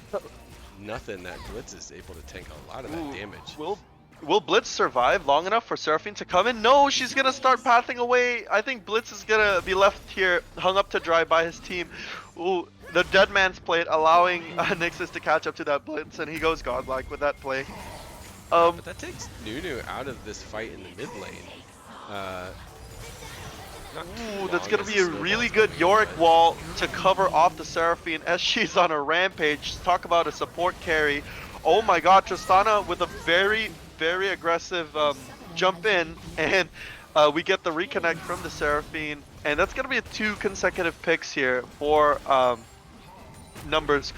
Speaker 1: nothing. That Blitz is able to tank a lot of that damage.
Speaker 2: Will Blitz survive long enough for Seraphine to come in? No, she's gonna start pathing away. I think Blitz is gonna be left here, hung up to dry by his team. Ooh, the Dead Man's Plate allowing Nixus to catch up to that Blitz, and he goes godlike with that play.
Speaker 1: But that takes Nunu out of this fight in the mid lane.
Speaker 2: Ooh, that's gonna be a really good Yorick wall to cover off the Seraphine as she's on a rampage. Talk about a support carry. Oh my god, Tristana with a very, very aggressive jump in, and we get the reconnect from the Seraphine, and that's gonna be 2 consecutive picks here for Numbers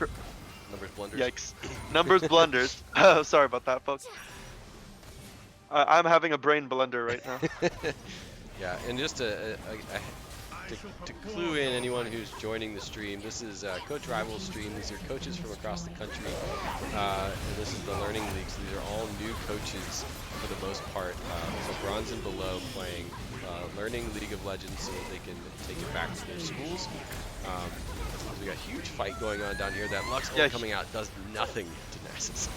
Speaker 1: Blunders.
Speaker 2: Yikes. Numbers Blunders. Sorry about that, folks. I'm having a brain blunder right now.
Speaker 1: Yeah, and just to clue in anyone who's joining the stream, this is Coach Rival's stream. These are coaches from across the country, and this is the Learning League. So these are all new coaches for the most part. So bronze and below playing Learning League of Legends so that they can take it back to their schools. We got a huge fight going on down here. That Lux ult coming out does nothing to Nasus.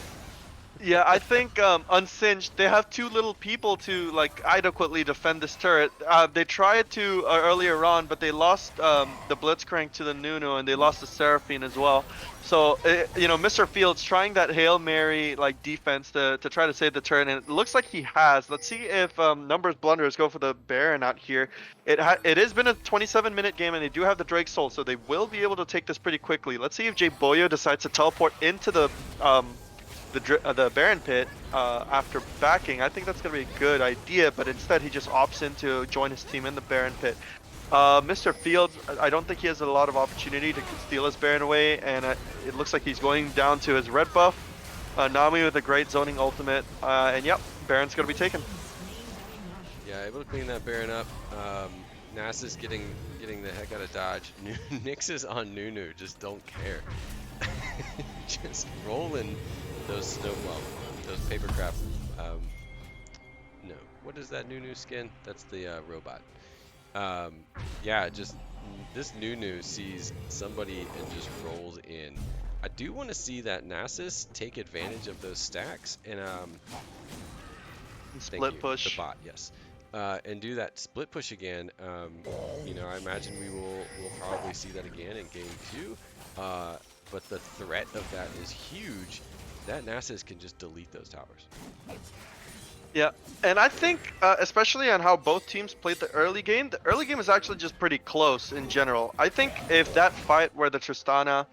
Speaker 2: Yeah, I think Unsinged, they have too little people to like adequately defend this turret. They tried to earlier on, but they lost the Blitzcrank to the Nunu, and they lost the Seraphine as well. So, you know, Mr. Fields trying that Hail Mary like defense to try to save the turret, and it looks like he has. Let's see if Numbers Blunders go for the Baron out here. It has been a 27-minute game, and they do have the Drake Soul, so they will be able to take this pretty quickly. Let's see if Jay Boyo decides to teleport into the Baron pit after backing. I think that's going to be a good idea, but instead he just opts in to join his team in the Baron pit. Mr. Fields, I don't think he has a lot of opportunity to steal his Baron away, and it looks like he's going down to his red buff. Nami with a great zoning ultimate, and yep, Baron's going to be taken.
Speaker 1: Yeah, able to clean that Baron up. Nasus getting the heck out of dodge. Nyx is on Nunu, just don't care. Just rolling those those paper craft. No, what is that Nunu skin? That's the robot. Yeah, just this Nunu sees somebody and just rolls in. I do want to see that Nasus take advantage of those stacks and
Speaker 2: split push
Speaker 1: the bot, yes. And do that split push again. You know, I imagine we'll probably see that again in game 2. But the threat of that is huge. That Nasus can just delete those towers.
Speaker 2: Yeah, and I think, especially on how both teams played the early game is actually just pretty close in general. I think if that fight where the Tristana,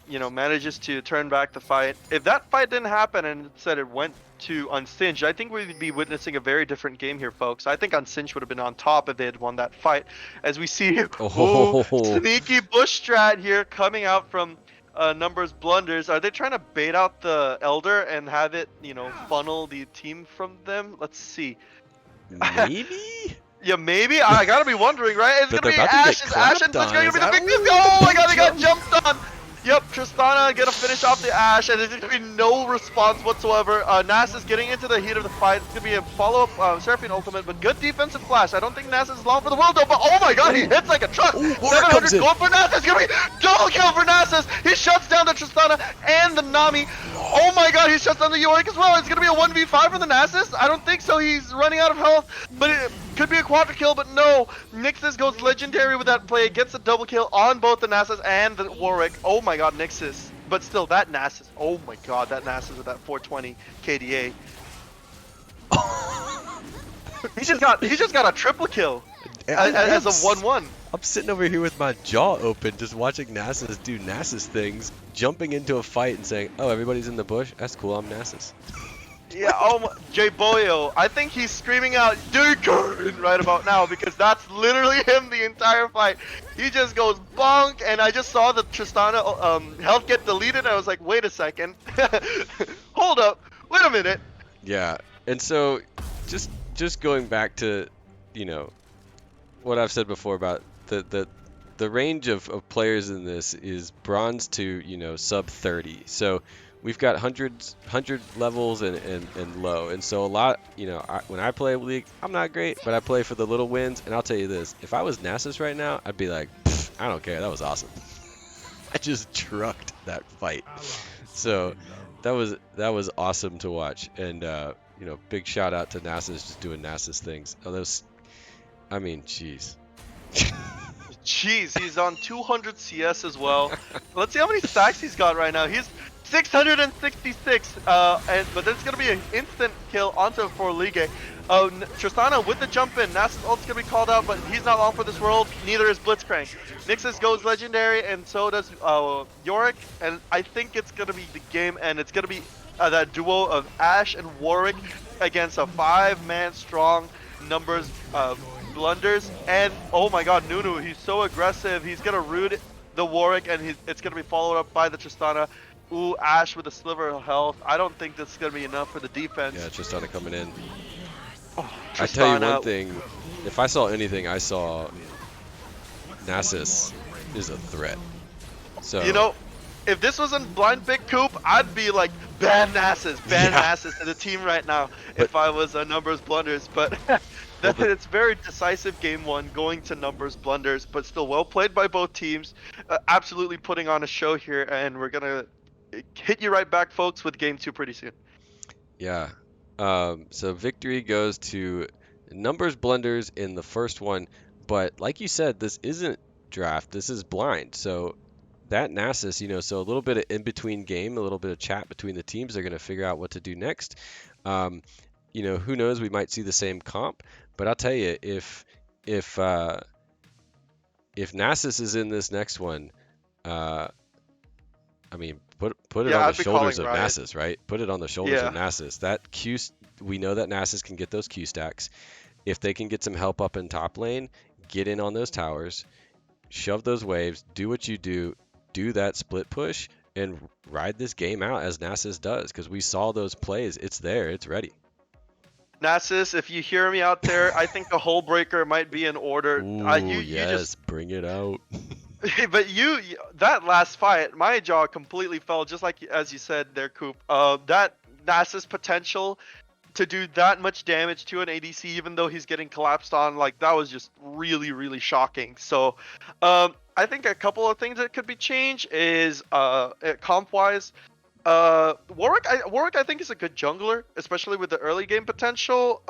Speaker 2: you know, manages to turn back the fight, if that fight didn't happen and instead it went to Unsinged, I think we'd be witnessing a very different game here, folks. I think Unsinged would have been on top if they had won that fight. As we see, sneaky bush strat here coming out from Numbers Blunders. Are they trying to bait out the Elder and have it, you know, funnel the team from them? Let's see.
Speaker 1: Maybe?
Speaker 2: Yeah, maybe. I gotta be wondering, right? It's gonna be Ash. Is Ash and Blitz gonna be the big news? Oh my god, they got jumped on! Yep, Tristana gonna finish off the Ash, and there's gonna be no response whatsoever. Nasus getting into the heat of the fight. It's gonna be a follow-up Seraphine ultimate, but good defensive flash. I don't think Nasus is long for the world though, but oh my god, he hits like a truck! 700 gold for Nasus! It's gonna be double kill for Nasus! He shuts down the Tristana and the Nami. Oh my god, he shuts down the Yorick as well. It's gonna be a 1v5 for the Nasus? I don't think so. He's running out of health, but it could be a quadra kill, but no. Nixus goes legendary with that play, gets a double kill on both the Nasus and the Warwick. Oh my god, Nixus. But still, that Nasus. Oh my god, that Nasus with that 420 KDA. he just got a triple kill. as a 1-1.
Speaker 1: I'm sitting over here with my jaw open, just watching Nasus do Nasus things, jumping into a fight and saying, "Oh, everybody's in the bush. That's cool. I'm Nasus."
Speaker 2: Yeah, oh my, Jay Boyo, I think he's screaming out Deacon right about now because that's literally him the entire fight. He just goes bonk, and I just saw the Tristana health get deleted, and I was like, wait a second. Hold up, wait a minute.
Speaker 1: Yeah, and so just going back to, you know, what I've said before about the range of players in this is bronze to, sub 30. So we've got hundred levels and low. And so a lot, when I play League, I'm not great, but I play for the little wins. And I'll tell you this, if I was Nasus right now, I'd be like, I don't care, that was awesome. I just trucked that fight. So that was awesome to watch. And big shout out to Nasus just doing Nasus things. I mean, jeez.
Speaker 2: Jeez, he's on 200 CS as well. Let's see how many stacks he's got right now. He's 666, but then it's gonna be an instant kill onto for Ligue. Tristana with the jump in. Nasus ult's gonna be called out, but he's not long for this world. Neither is Blitzcrank. Nixus goes legendary, and so does Yorick. And I think it's gonna be the game, and it's gonna be that duo of Ashe and Warwick against a 5-man strong numbers. Blunders, and oh my god, Nunu, he's so aggressive. He's gonna root the Warwick, and it's gonna be followed up by the Tristana. Ooh, Ashe with a sliver of health. I don't think this is gonna be enough for the defense.
Speaker 1: Yeah, Tristana coming in.
Speaker 2: Oh,
Speaker 1: I tell you one thing, if I saw anything, I saw Nasus is a threat. So
Speaker 2: if this was in Blind Big Coop, I'd be like, ban Nasus to the team right now if I was a Numbers Blunders, but it's very decisive game one, going to Numbers Blunders, but still well played by both teams. Absolutely putting on a show here, and we're gonna hit you right back, folks, with game two pretty soon.
Speaker 1: Yeah. So victory goes to Numbers Blunders in the first one, but like you said, this isn't draft, this is blind. So that Nasus, so a little bit of in-between game, a little bit of chat between the teams. They're going to figure out what to do next. Who knows? We might see the same comp. But I'll tell you, if Nasus is in this next one, put it on the shoulders of Nasus, right? Put it on the shoulders of Nasus. That Q, we know that Nasus can get those Q stacks. If they can get some help up in top lane, get in on those towers, shove those waves, do what you do that split push, and ride this game out as Nasus does, because we saw those plays. It's there, it's ready.
Speaker 2: Nasus, if you hear me out there, I think a hole breaker might be in order.
Speaker 1: Ooh, yes, bring it out.
Speaker 2: But that last fight, my jaw completely fell, just like as you said there, Coop. That Nasus potential to do that much damage to an ADC, even though he's getting collapsed on, like, that was just really, really shocking. So, I think a couple of things that could be changed is comp-wise. Warwick, I think, is a good jungler, especially with the early game potential.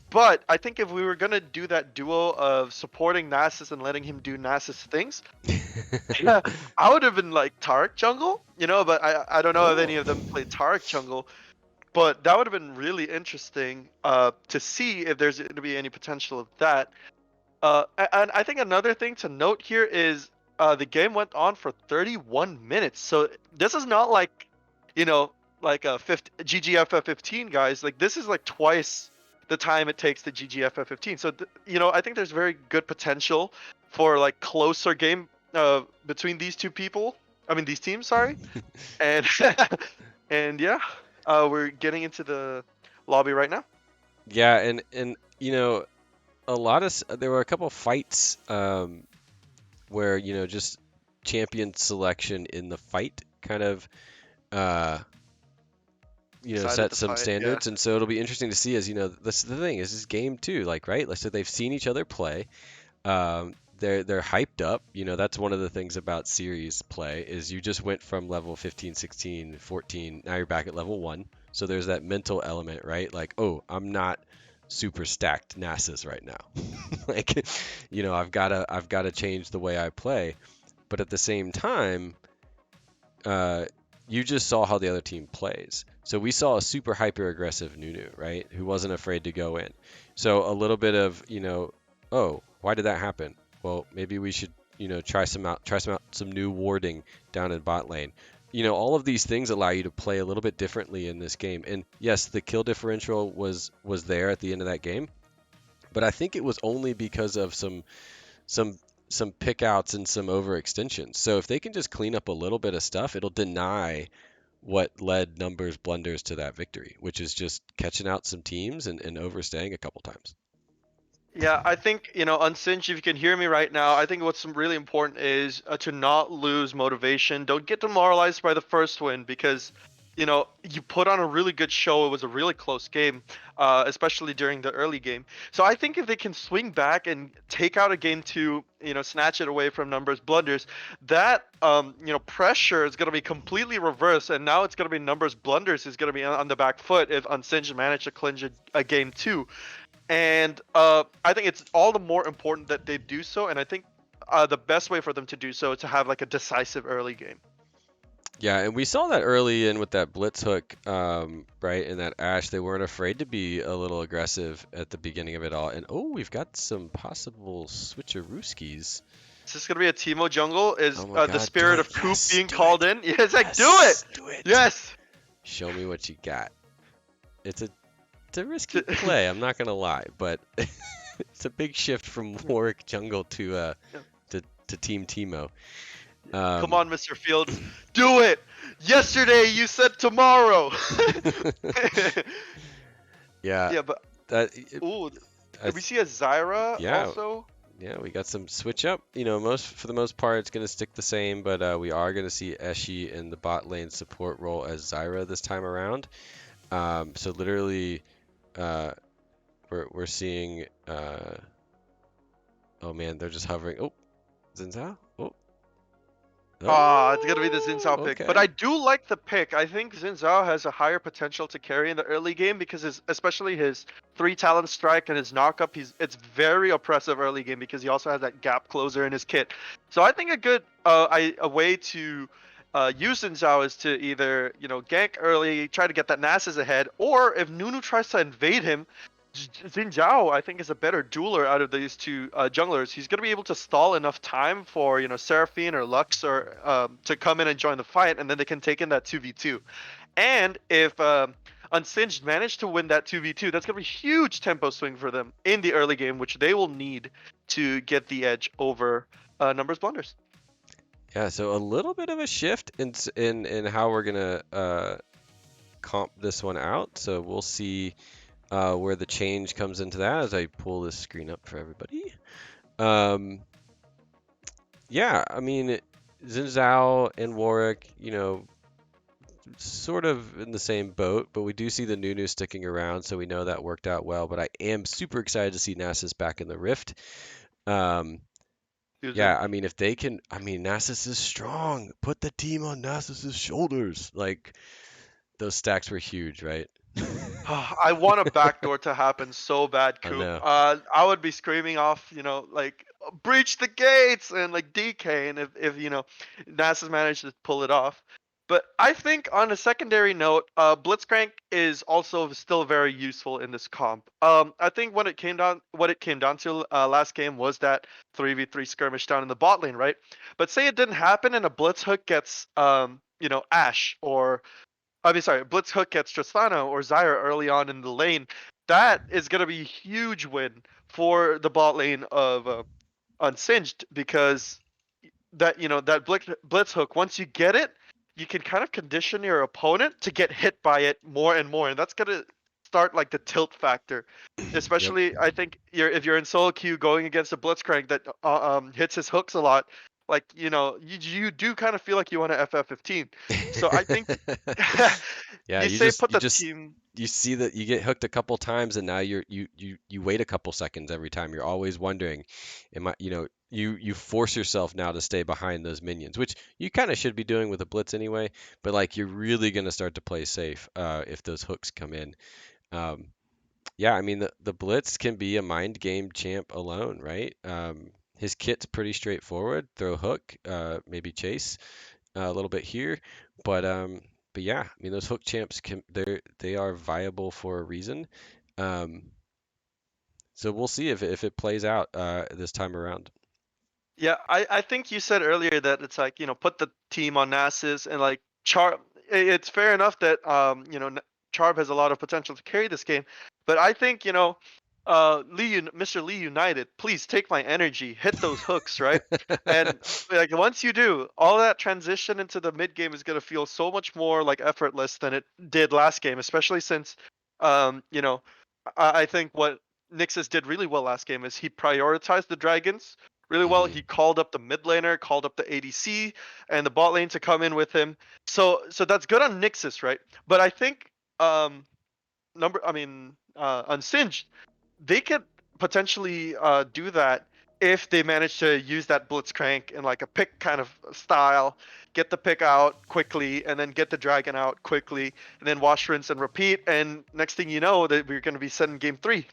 Speaker 2: But I think if we were gonna do that duo of supporting Nasus and letting him do Nasus things, I would have been like Taric jungle, But I don't know if any of them play Taric jungle. But that would have been really interesting to see if there's going to be any potential of that. And I think another thing to note here is the game went on for 31 minutes. So this is not like, like a GGFF 15, guys. Like, this is like twice the time it takes to GGFF 15. So, I think there's very good potential for like closer game between these these teams, sorry. and and yeah. We're getting into the lobby right now.
Speaker 1: Yeah, and there were a couple fights where just champion selection in the fight kind of set some standards, and so it'll be interesting to see, as that's the thing, is this game too, like, right? Like, so they've seen each other play. They're hyped up. That's one of the things about series play, is you just went from level 15, 16, 14, now you're back at level 1. So there's that mental element, right? Like, oh, I'm not super stacked Nasus right now. Like, I've got to change the way I play. But at the same time, you just saw how the other team plays. So we saw a super hyper aggressive Nunu, right? Who wasn't afraid to go in. So a little bit of, oh, why did that happen? Well, maybe we should, try some new warding down in bot lane. All of these things allow you to play a little bit differently in this game. And yes, the kill differential was there at the end of that game, but I think it was only because of some some pick outs and some overextensions. So if they can just clean up a little bit of stuff, it'll deny what led Numbers Blunders to that victory, which is just catching out some teams and overstaying a couple times.
Speaker 2: Yeah, I think, Unsinged, if you can hear me right now, I think what's really important is to not lose motivation. Don't get demoralized by the first win because, you put on a really good show. It was a really close game, especially during the early game. So I think if they can swing back and take out a game two, snatch it away from Numbers Blunders, that, pressure is going to be completely reversed. And now it's going to be Numbers Blunders is going to be on the back foot if Unsinged manage to clinch a game two. And I think it's all the more important that they do so. And I think the best way for them to do so is to have like a decisive early game.
Speaker 1: Yeah, and we saw that early in with that blitz hook, right? In that Ash, they weren't afraid to be a little aggressive at the beginning of it all. And oh, we've got some possible switcherooskies.
Speaker 2: Is this gonna be a Teemo jungle? Is
Speaker 1: Oh my
Speaker 2: the
Speaker 1: God, do
Speaker 2: spirit
Speaker 1: it!
Speaker 2: of Coop
Speaker 1: Yes,
Speaker 2: being
Speaker 1: do
Speaker 2: called
Speaker 1: it!
Speaker 2: in? Yeah, it's like do it.
Speaker 1: Yes, do it!
Speaker 2: Yes.
Speaker 1: Show me what you got. It's a it's a risky play, I'm not gonna lie, but it's a big shift from Warwick jungle to Team Teemo.
Speaker 2: Come
Speaker 1: Um,
Speaker 2: on, Mr. Fields, do it. Yesterday you said tomorrow.
Speaker 1: yeah,
Speaker 2: Yeah, but
Speaker 1: that
Speaker 2: ooh,
Speaker 1: I,
Speaker 2: did we see a Zyra
Speaker 1: yeah,
Speaker 2: also?
Speaker 1: yeah, we got some switch up. Most for the most part, it's gonna stick the same, but we are gonna see Eshi in the bot lane support role as Zyra this time around. So literally, uh, we're seeing. Oh man, they're just hovering. Oh, Zinzao. Oh,
Speaker 2: Ah, it's gonna be the Xin
Speaker 1: oh,
Speaker 2: Zhao pick, but
Speaker 1: okay.
Speaker 2: I do like the pick. I think Xin Zhao has a higher potential to carry in the early game because especially his three talent strike and his knockup, it's very oppressive early game because he also has that gap closer in his kit. So I think a good a way to use Xin Zhao is to either gank early, try to get that Nasus ahead, or if Nunu tries to invade him, Xin Zhao, I think, is a better dueler out of these two junglers. He's going to be able to stall enough time for Seraphine or Lux or to come in and join the fight, and then they can take in that 2v2. And if Unsinged manage to win that 2v2, that's going to be a huge tempo swing for them in the early game, which they will need to get the edge over Numbers Blunders.
Speaker 1: Yeah, so a little bit of a shift in how we're gonna comp this one out. So we'll see where the change comes into that as I pull this screen up for everybody. Um, yeah, I mean, Xin Zhao and Warwick, sort of in the same boat, but we do see the Nunu sticking around, so we know that worked out well. But I am super excited to see Nasus back in the Rift. Um, yeah, I mean, if they can, I mean, Nasus is strong. Put the team on Nasus's shoulders. Like, those stacks were huge, right?
Speaker 2: I want a backdoor to happen so bad,
Speaker 1: I
Speaker 2: Coop.
Speaker 1: know.
Speaker 2: I would be screaming off, like breach the gates and like DK, and if NASA's managed to pull it off. But I think on a secondary note, Blitzcrank is also still very useful in this comp. I think what it came down to last game was that 3v3 skirmish down in the bot lane, right? But say it didn't happen and a Blitz hook gets Ash or I mean, sorry, Blitz Hook gets Tristana or Zyra early on in the lane. That is going to be a huge win for the bot lane of Unsinged because that Blitz Hook, once you get it, you can kind of condition your opponent to get hit by it more and more, and that's going to start like the tilt factor.
Speaker 1: Yep.
Speaker 2: Especially, I think if you're in solo queue going against a Blitzcrank that hits his hooks a lot, like you do kind of feel like you want to FF15. So I think
Speaker 1: Yeah,
Speaker 2: you
Speaker 1: you
Speaker 2: say
Speaker 1: just
Speaker 2: put
Speaker 1: you
Speaker 2: the
Speaker 1: just
Speaker 2: team.
Speaker 1: you see that you get hooked a couple times and now you wait a couple seconds every time. You're always wondering, am I, you force yourself now to stay behind those minions, which you kind of should be doing with a blitz anyway, but like you're really going to start to play safe if those hooks come in. Um, yeah, I mean the blitz can be a mind game champ alone, right? His kit's pretty straightforward. Throw hook, maybe chase a little bit here, but yeah, I mean those hook champs they are viable for a reason. Um, So we'll see if it plays out this time around.
Speaker 2: Yeah, I think you said earlier that it's like, put the team on Nasus and like it's fair enough that Charb has a lot of potential to carry this game, but I think, Mr. Lee United, please take my energy, hit those hooks, right? And like once you do, all that transition into the mid game is going to feel so much more like effortless than it did last game, especially since um, you know, I think what Nixus did really well last game is he prioritized the dragons really well.
Speaker 1: Hmm.
Speaker 2: He called up the mid laner, called up the ADC, and the bot lane to come in with him. So that's good on Nixus, right? But I think um Unsinged, they could potentially do that if they manage to use that Blitzcrank in like a pick kind of style, get the pick out quickly, and then get the dragon out quickly, and then wash, rinse, and repeat. And next thing you know, that we're going to be set in game 3.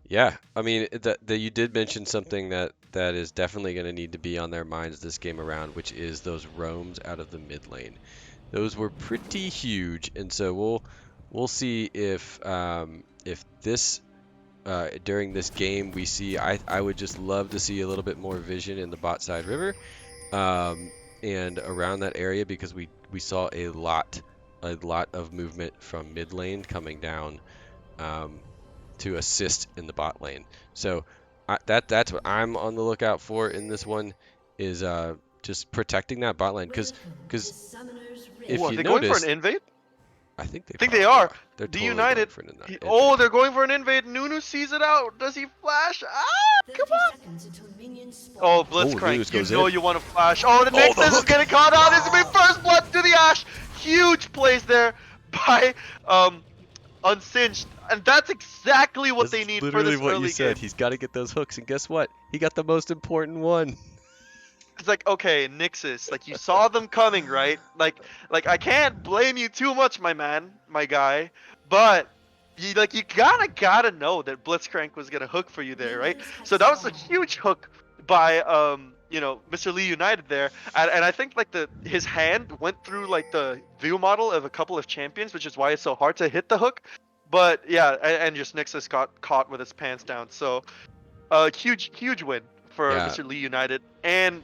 Speaker 1: Yeah, I mean that you did mention something that is definitely going to need to be on their minds this game around, which is those roams out of the mid lane. Those were pretty huge, and so we'll see if this during this game we see. I would just love to see a little bit more vision in the bot side river um, and around that area because we saw a lot of movement from mid lane coming down. Um, to assist in the bot lane. So that's what I'm on the lookout for in this one is just protecting that bot lane because
Speaker 2: Ooh,
Speaker 1: if
Speaker 2: are
Speaker 1: you
Speaker 2: they going for an
Speaker 1: notice,
Speaker 2: invade?
Speaker 1: I think they
Speaker 2: I think they
Speaker 1: probably
Speaker 2: are.
Speaker 1: are. They're
Speaker 2: The
Speaker 1: totally going
Speaker 2: United.
Speaker 1: for an
Speaker 2: Oh,
Speaker 1: invade.
Speaker 2: they're going for an invade. Nunu sees it out. Does he flash? Come on. Oh,
Speaker 1: Oh,
Speaker 2: Blitzcrank.
Speaker 1: News
Speaker 2: You
Speaker 1: goes
Speaker 2: know
Speaker 1: in.
Speaker 2: you want to flash. Oh, the
Speaker 1: Oh, the
Speaker 2: Nexus is
Speaker 1: hook!
Speaker 2: getting caught out. This is my first blood to the Ash. Huge plays there by Unsinged. And that's exactly what they
Speaker 1: That's
Speaker 2: need for
Speaker 1: literally
Speaker 2: this
Speaker 1: what you
Speaker 2: early
Speaker 1: said.
Speaker 2: game.
Speaker 1: He's got to get those hooks, and guess what? He got the most important one.
Speaker 2: It's like, okay, Nixus, like you saw them coming, right? Like I can't blame you too much, my man, my guy, but you gotta know that Blitzcrank was gonna hook for you there, right? So that was a huge hook by Mr. Lee United there, and I think like his hand went through like the view model of a couple of champions, which is why it's so hard to hit the hook. But yeah, and just Nixus got caught with his pants down. So huge win for
Speaker 1: Yeah.
Speaker 2: Mr. Lee United, and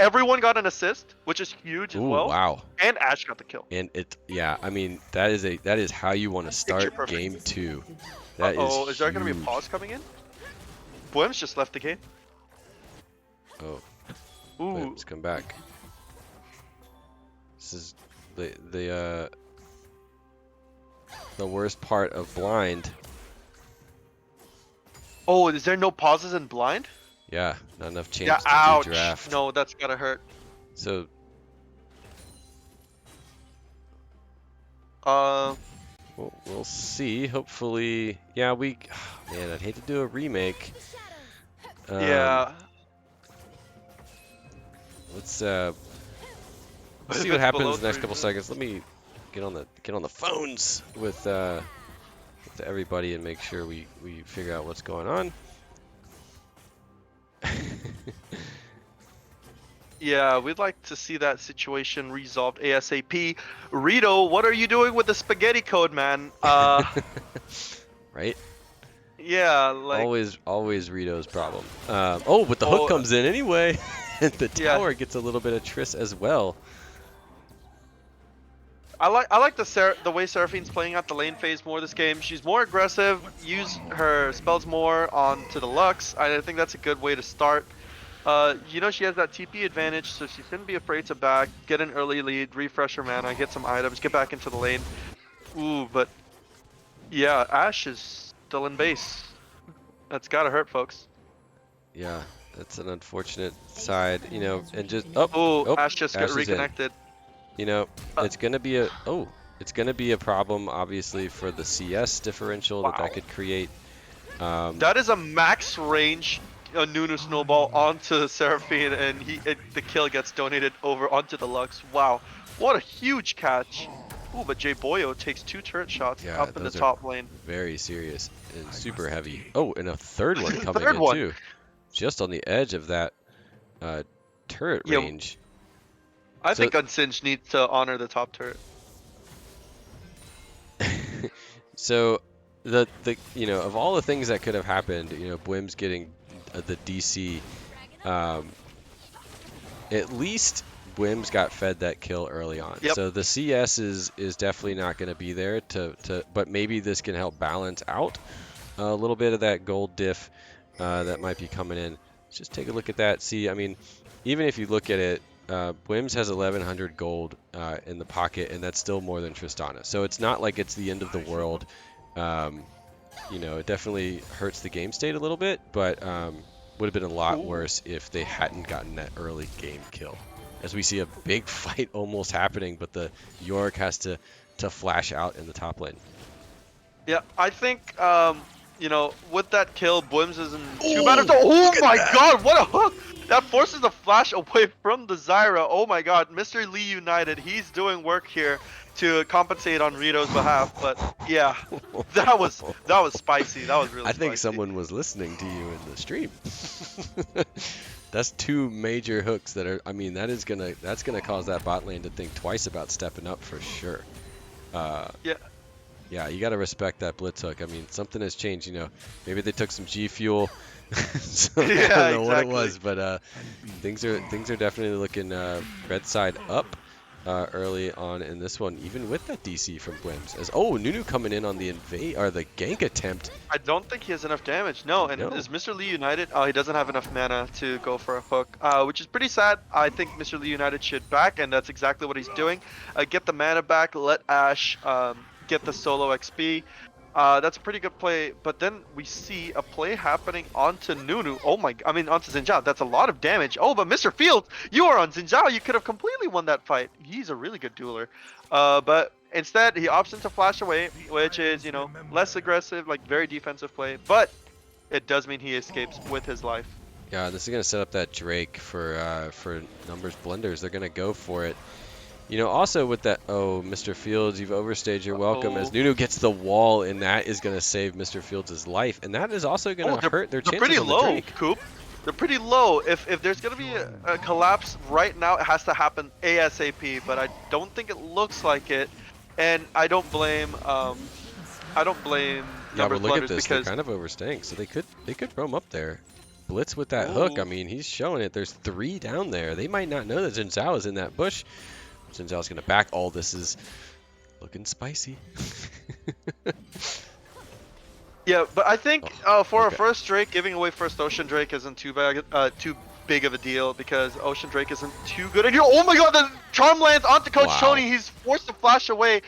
Speaker 2: everyone got an assist, which is huge as
Speaker 1: Ooh,
Speaker 2: well.
Speaker 1: wow.
Speaker 2: And Ash got the kill.
Speaker 1: And yeah, I mean that is how you want to
Speaker 2: Picture
Speaker 1: start
Speaker 2: perfect.
Speaker 1: game 2.
Speaker 2: Uh
Speaker 1: That is
Speaker 2: oh, is there gonna be a
Speaker 1: huge.
Speaker 2: pause coming in? Boems just left the game.
Speaker 1: Oh,
Speaker 2: Ooh,
Speaker 1: let's come back. This is the worst part of blind.
Speaker 2: oh, is there no pauses in blind?
Speaker 1: Yeah, not enough
Speaker 2: Yeah,
Speaker 1: chance to
Speaker 2: ouch.
Speaker 1: do draft.
Speaker 2: No, that's gotta hurt.
Speaker 1: So
Speaker 2: Uh,
Speaker 1: we'll see. Hopefully, yeah. Man, I'd hate to do a remake.
Speaker 2: yeah.
Speaker 1: Let's
Speaker 2: If
Speaker 1: see what
Speaker 2: it's below
Speaker 1: happens the next
Speaker 2: 3
Speaker 1: couple seconds. Let me get on the phones with everybody and make sure we figure out what's going on.
Speaker 2: Yeah, we'd like to see that situation resolved ASAP. Rito, what are you doing with the spaghetti code, man?
Speaker 1: Right?
Speaker 2: Yeah, like
Speaker 1: Always Rito's problem. Oh, but the hook comes in anyway. The
Speaker 2: Yeah.
Speaker 1: tower gets a little bit of Triss as well.
Speaker 2: I like the way Seraphine's playing out the lane phase more this game. She's more aggressive, use her spells more onto the Lux. I think that's a good way to start. She has that TP advantage, so she shouldn't be afraid to back, get an early lead, refresh her mana, get some items, get back into the lane. Ooh, but yeah, Ashe is still in base. That's gotta hurt, folks.
Speaker 1: Yeah, that's an unfortunate side, and just
Speaker 2: Ooh, Ashe just got
Speaker 1: Ashe is in.
Speaker 2: reconnected.
Speaker 1: It's gonna be a problem, obviously, for the CS differential
Speaker 2: Wow.
Speaker 1: that could create.
Speaker 2: That is a max range Nunu snowball onto Seraphine, and the kill gets donated over onto the Lux. Wow, what a huge catch! Ooh, but Jay Boyo takes 2 turret shots
Speaker 1: Yeah,
Speaker 2: up in the
Speaker 1: those are
Speaker 2: top lane.
Speaker 1: very serious and super heavy. Oh, and a third one coming
Speaker 2: Third
Speaker 1: in
Speaker 2: one.
Speaker 1: too, just on the edge of that turret
Speaker 2: Yeah,
Speaker 1: range.
Speaker 2: I
Speaker 1: So-
Speaker 2: think Unsinged needs to honor the top turret.
Speaker 1: So the of all the things that could have happened, Bwim's getting the DC. Um, at least Bwim's got fed that kill early on.
Speaker 2: Yep.
Speaker 1: So the CS is definitely not going to be there but maybe this can help balance out a little bit of that gold diff that might be coming in. Let's just take a look at that. See, I mean, even if you look at it, Bwims has 1100 gold in the pocket, and that's still more than Tristana. So it's not like it's the end of the world. It definitely hurts the game state a little bit, but would have been a lot worse if they hadn't gotten that early game kill. As we see a big fight almost happening, but the Yorick has to flash out in the top lane.
Speaker 2: Yeah, I think with that kill, Bwims isn't too bad. Oh my god, what a hook! That forces the flash away from the Zyra. Oh my god, Mr. Lee United, he's doing work here to compensate on Rito's behalf. But yeah, that was spicy. That was really.
Speaker 1: I think
Speaker 2: spicy.
Speaker 1: someone was listening to you in the stream. That's two major hooks that are. I mean, that's gonna cause that bot lane to think twice about stepping up for sure.
Speaker 2: Yeah.
Speaker 1: Yeah, you gotta respect that blitz hook. I mean, something has changed. Maybe they took some G Fuel. So
Speaker 2: Yeah,
Speaker 1: I don't know
Speaker 2: exactly.
Speaker 1: what it was, but things are definitely looking red side up early on in this one, even with that DC from Bwims. As Nunu coming in on the the gank attempt.
Speaker 2: I don't think he has enough damage. No, and is Mr. Lee United? Oh, he doesn't have enough mana to go for a hook, which is pretty sad. I think Mr. Lee United should back, and that's exactly what he's doing. Get the mana back, let Ashe get the solo XP. That's a pretty good play, but then we see a play happening onto Nunu. Onto Xin Zhao. That's a lot of damage. Oh, but Mr. Fields, you are on Xin Zhao. You could have completely won that fight. He's a really good dueler. But instead, he opts into flash away, which is, less aggressive, like very defensive play. But it does mean he escapes with his life.
Speaker 1: Yeah, this is going to set up that Drake for Numbers Blunders. They're going to go for it. Also with that, Mr. Fields, you've overstayed your welcome. As Nunu gets the wall, and that is going to save Mr. Fields' life. And that is also going to hurt their chances
Speaker 2: pretty
Speaker 1: on the
Speaker 2: low,
Speaker 1: Drake.
Speaker 2: Coop. They're pretty low. If there's going to be a collapse right now, it has to happen ASAP. But I don't think it looks like it. And I don't blame
Speaker 1: Yeah, but look at this. They're
Speaker 2: because
Speaker 1: kind of overstaying. So they could roam up there. Blitz with that hook. I mean, he's showing it. There's 3 down there. They might not know that Xin Zhao is in that bush. Xin Zhao's going to back. All this is looking spicy.
Speaker 2: Yeah, but I think for a first Drake, giving away first Ocean Drake isn't too big of a deal because Ocean Drake isn't too good. And oh my god, the charm lands onto Coach Tony. He's forced to flash away.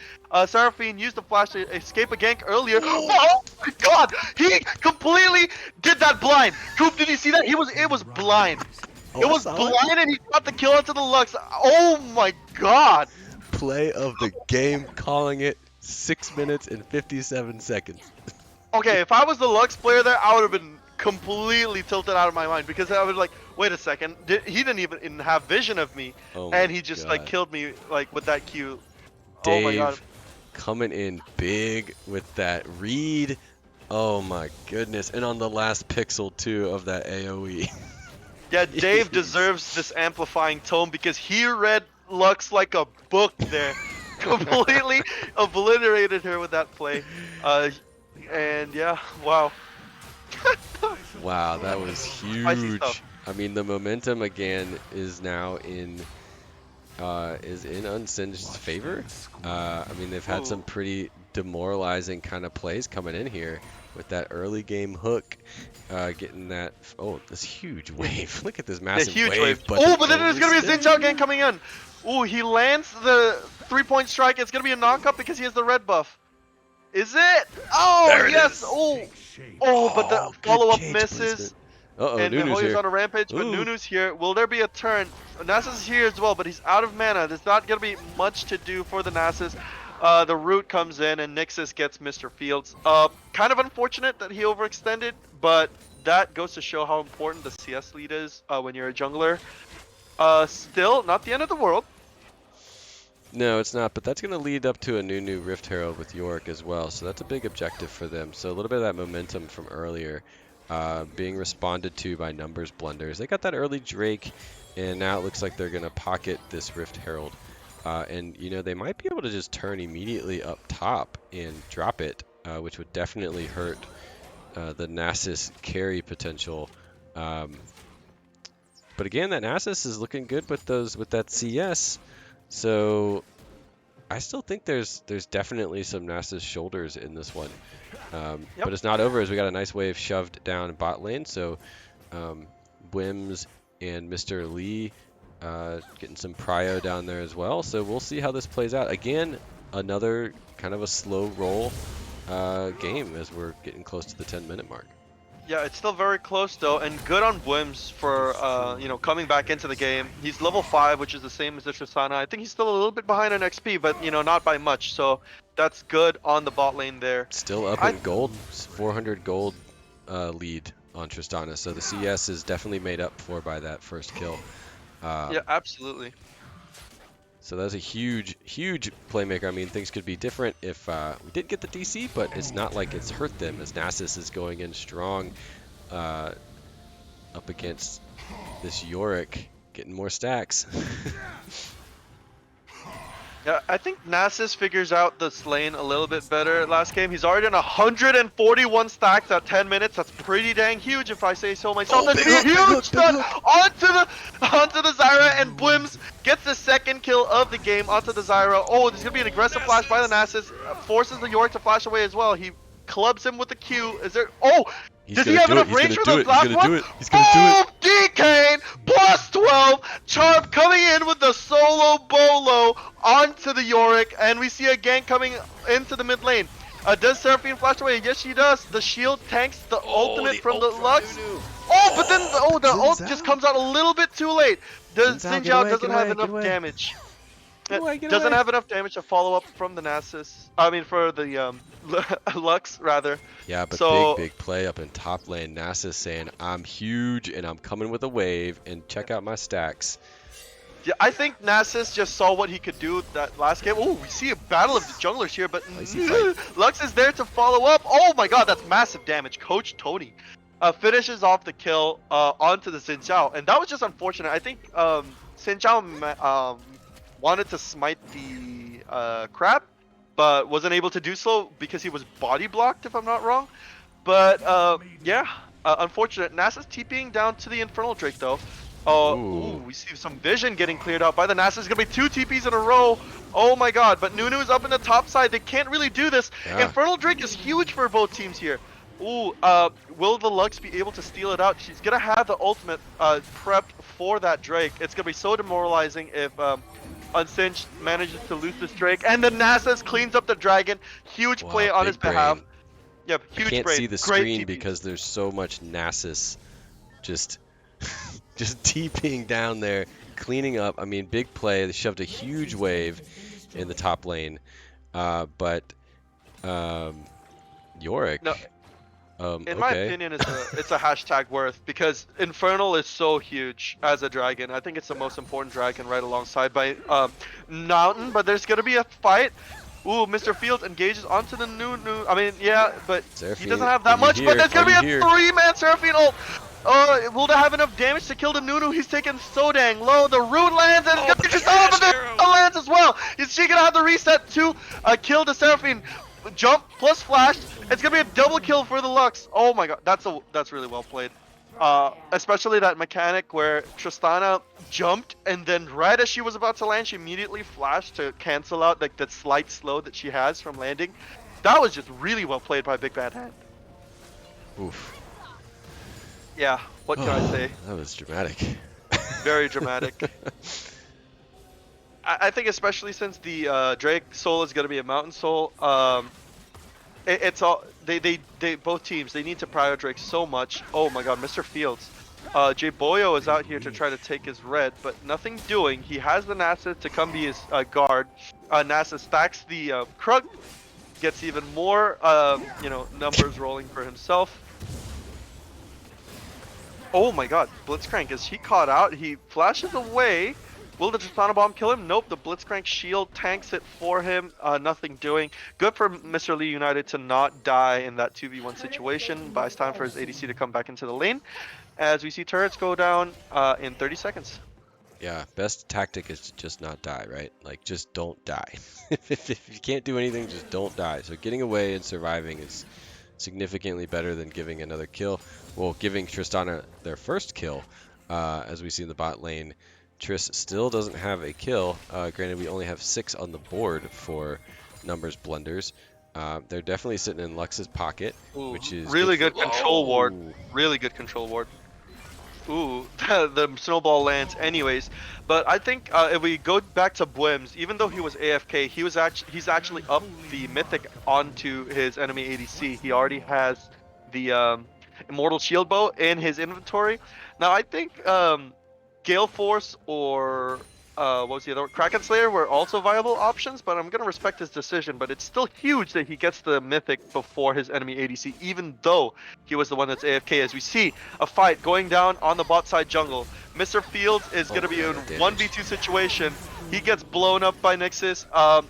Speaker 2: Seraphine used the flash to escape a gank earlier. Oh my god, he completely did that blind. Coop, did you see that? It was blind. It was blind and he got the kill onto the Lux. Oh my god.
Speaker 1: Play of the game, calling it 6 minutes and 57 seconds.
Speaker 2: Okay, if I was the Lux player there, I would have been completely tilted out of my mind because I would like, wait a second, he didn't even have vision of me, and he just like killed me like with that Q.
Speaker 1: Dave,
Speaker 2: oh my god,
Speaker 1: coming in big with that read. Oh my goodness, and on the last pixel too of that AOE.
Speaker 2: Yeah, Dave deserves this amplifying tone because he read Lux like a book there. Completely obliterated her with that play. And yeah, wow.
Speaker 1: Wow, that was huge. I mean, the momentum again is now in Unsinged's favor. I mean, they've had some pretty demoralizing kind of plays coming in here with that early game hook, getting that. Oh, this huge wave! Look at this massive wave.
Speaker 2: But then there's gonna be a Xin Zhao gang coming in. Oh, he lands the 3-point strike. It's gonna be a knockup because he has the red buff. Is it? Oh, there yes. But the follow-up misses. And
Speaker 1: Nunu's
Speaker 2: Hoya's
Speaker 1: here.
Speaker 2: on a rampage, but Nunu's here. Will there be a turn? Nasus is here as well, but he's out of mana. There's not going to be much to do for the Nasus. The root comes in, and Nixus gets Mr. Fields. Kind of unfortunate that he overextended, but that goes to show how important the CS lead is when you're a jungler. Still, not the end of the world.
Speaker 1: No, it's not, but that's going to lead up to a Nunu Rift Herald with Yorick as well, so that's a big objective for them. So a little bit of that momentum from earlier being responded to by Numbers Blunders. They got that early Drake, and now it looks like they're going to pocket this Rift Herald. And, they might be able to just turn immediately up top and drop it. which would definitely hurt the Nasus carry potential. But again, that Nasus is looking good with that CS. So I still think there's definitely some Nasus shoulders in this one. But it's not over as we got a nice wave shoved down bot lane. So Wims and Mr. Lee getting some prio down there as well. So we'll see how this plays out. Again, another kind of a slow roll game as we're getting close to the 10-minute mark.
Speaker 2: Yeah, it's still very close though, and good on Wims for coming back into the game. He's level 5, which is the same as the Tristana. I think he's still a little bit behind on XP, but not by much. So that's good on the bot lane there.
Speaker 1: Still up in gold, 400 gold lead on Tristana. So the CS is definitely made up for by that first kill.
Speaker 2: Yeah, absolutely.
Speaker 1: So that was a huge, huge playmaker. I mean, things could be different if we did get the DC, but it's not like it's hurt them as Nasus is going in strong up against this Yorick, getting more stacks.
Speaker 2: Yeah, I think Nasus figures out this lane a little bit better last game. He's already on 141 stacks at 10 minutes. That's pretty dang huge if I say so myself. That's a huge stun onto the Zyra, and Bwims gets the second kill of the game onto the Zyra. Oh, there's going to be an aggressive flash by the Nasus. Forces the Yorick to flash away as well. He clubs him with the Q. Is there... Oh! Does he have enough range for the last one?
Speaker 1: He's gonna do it.
Speaker 2: DK plus 12. Charp coming in with the solo bolo onto the Yorick, and we see a gank coming into the mid lane. Does Seraphine flash away? Yes, she does. The shield tanks the ultimate from the Lux. Oh, but then the ult just comes out a little bit too late. Xin Zhao doesn't have enough damage. Doesn't have enough damage to follow up from the Nasus. I mean, for the Lux rather.
Speaker 1: Yeah, but big play up in top lane. Nasus saying, I'm huge and I'm coming with a wave and check out my stacks.
Speaker 2: Yeah, I think Nasus just saw what he could do that last game. Oh, we see a battle of the junglers here, but Lux is there to follow up. Oh my god, that's massive damage. Coach Tony finishes off the kill onto the Xin Zhao, and that was just unfortunate. I think Xin Zhao wanted to smite the crab, but wasn't able to do so because he was body blocked, if I'm not wrong. But yeah, unfortunate. Nasus TPing down to the Infernal Drake though. Ooh, we see some vision getting cleared out by the Nasus. It's gonna be 2 TPs in a row. Oh my god, but Nunu is up in the top side. They can't really do this. Yeah. Infernal Drake is huge for both teams here. Ooh, will the Lux be able to steal it out? She's gonna have the ultimate prepped for that Drake. It's gonna be so demoralizing if Unsinged manages to lose this Drake, and the Nasus cleans up the dragon. Huge play on his behalf. Yep, huge. I
Speaker 1: can't see the screen because there's so much Nasus just TPing down there, cleaning up. I mean, big play. They shoved a huge wave in the top lane, but Yorick.
Speaker 2: No. In my opinion, it's a hashtag worth because Infernal is so huge as a dragon. I think it's the most important dragon right alongside by Mountain, but there's going to be a fight. Ooh, Mr. Fields engages onto the Nunu. I mean, yeah, but
Speaker 1: Seraphine,
Speaker 2: he doesn't have that much, but there's going to be a 3-man Seraphine ult. Will they have enough damage to kill the Nunu? He's taken so dang low. The root lands and the lands as well. Is she going to have the reset to kill the Seraphine? Jump plus flash. It's gonna be a double kill for the Lux. Oh my god, that's really well played. Especially that mechanic where Tristana jumped and then right as she was about to land, she immediately flashed to cancel out like that slight slow that she has from landing. That was just really well played by Big Bad Hand.
Speaker 1: Oof.
Speaker 2: Yeah, what can I say?
Speaker 1: That was dramatic.
Speaker 2: Very dramatic. I think especially since the Drake soul is gonna be a Mountain soul. It's all they both teams, they need to prior Drake so much. Oh my god, Mr. Fields. Jay Boyo is out here to try to take his red, but nothing doing. He has the Nasus to come be his guard. Nasus stacks the Krug, gets even more numbers rolling for himself. Oh my god, Blitzcrank, is he caught out? He flashes away. Will the Tristana Bomb kill him? Nope, the Blitzcrank shield tanks it for him. Nothing doing. Good for Mr. Lee United to not die in that 2v1 situation. Buys time for his ADC to come back into the lane. As we see turrets go down in 30 seconds.
Speaker 1: Yeah, best tactic is to just not die, right? Like, just don't die. If you can't do anything, just don't die. So getting away and surviving is significantly better than giving another kill. Well, giving Tristana their first kill, as we see in the bot lane. Triss still doesn't have a kill. Granted, we only have 6 on the board for numbers blunders. They're definitely sitting in Lux's pocket,
Speaker 2: Ooh,
Speaker 1: which is good
Speaker 2: really
Speaker 1: for...
Speaker 2: good control ward.
Speaker 1: Oh!
Speaker 2: Really good control ward. Ooh, the snowball lands anyways. But I think if we go back to Bwims, even though he was AFK, he's actually up the mythic onto his enemy ADC. He already has the Immortal Shield Bow in his inventory. Now I think Gale Force or what was the other one? Kraken Slayer were also viable options, but I'm gonna respect his decision. But it's still huge that he gets the mythic before his enemy ADC, even though he was the one that's AFK. As we see a fight going down on the bot side jungle, Mr. Fields is gonna be in 1v2 situation. He gets blown up by Nixus.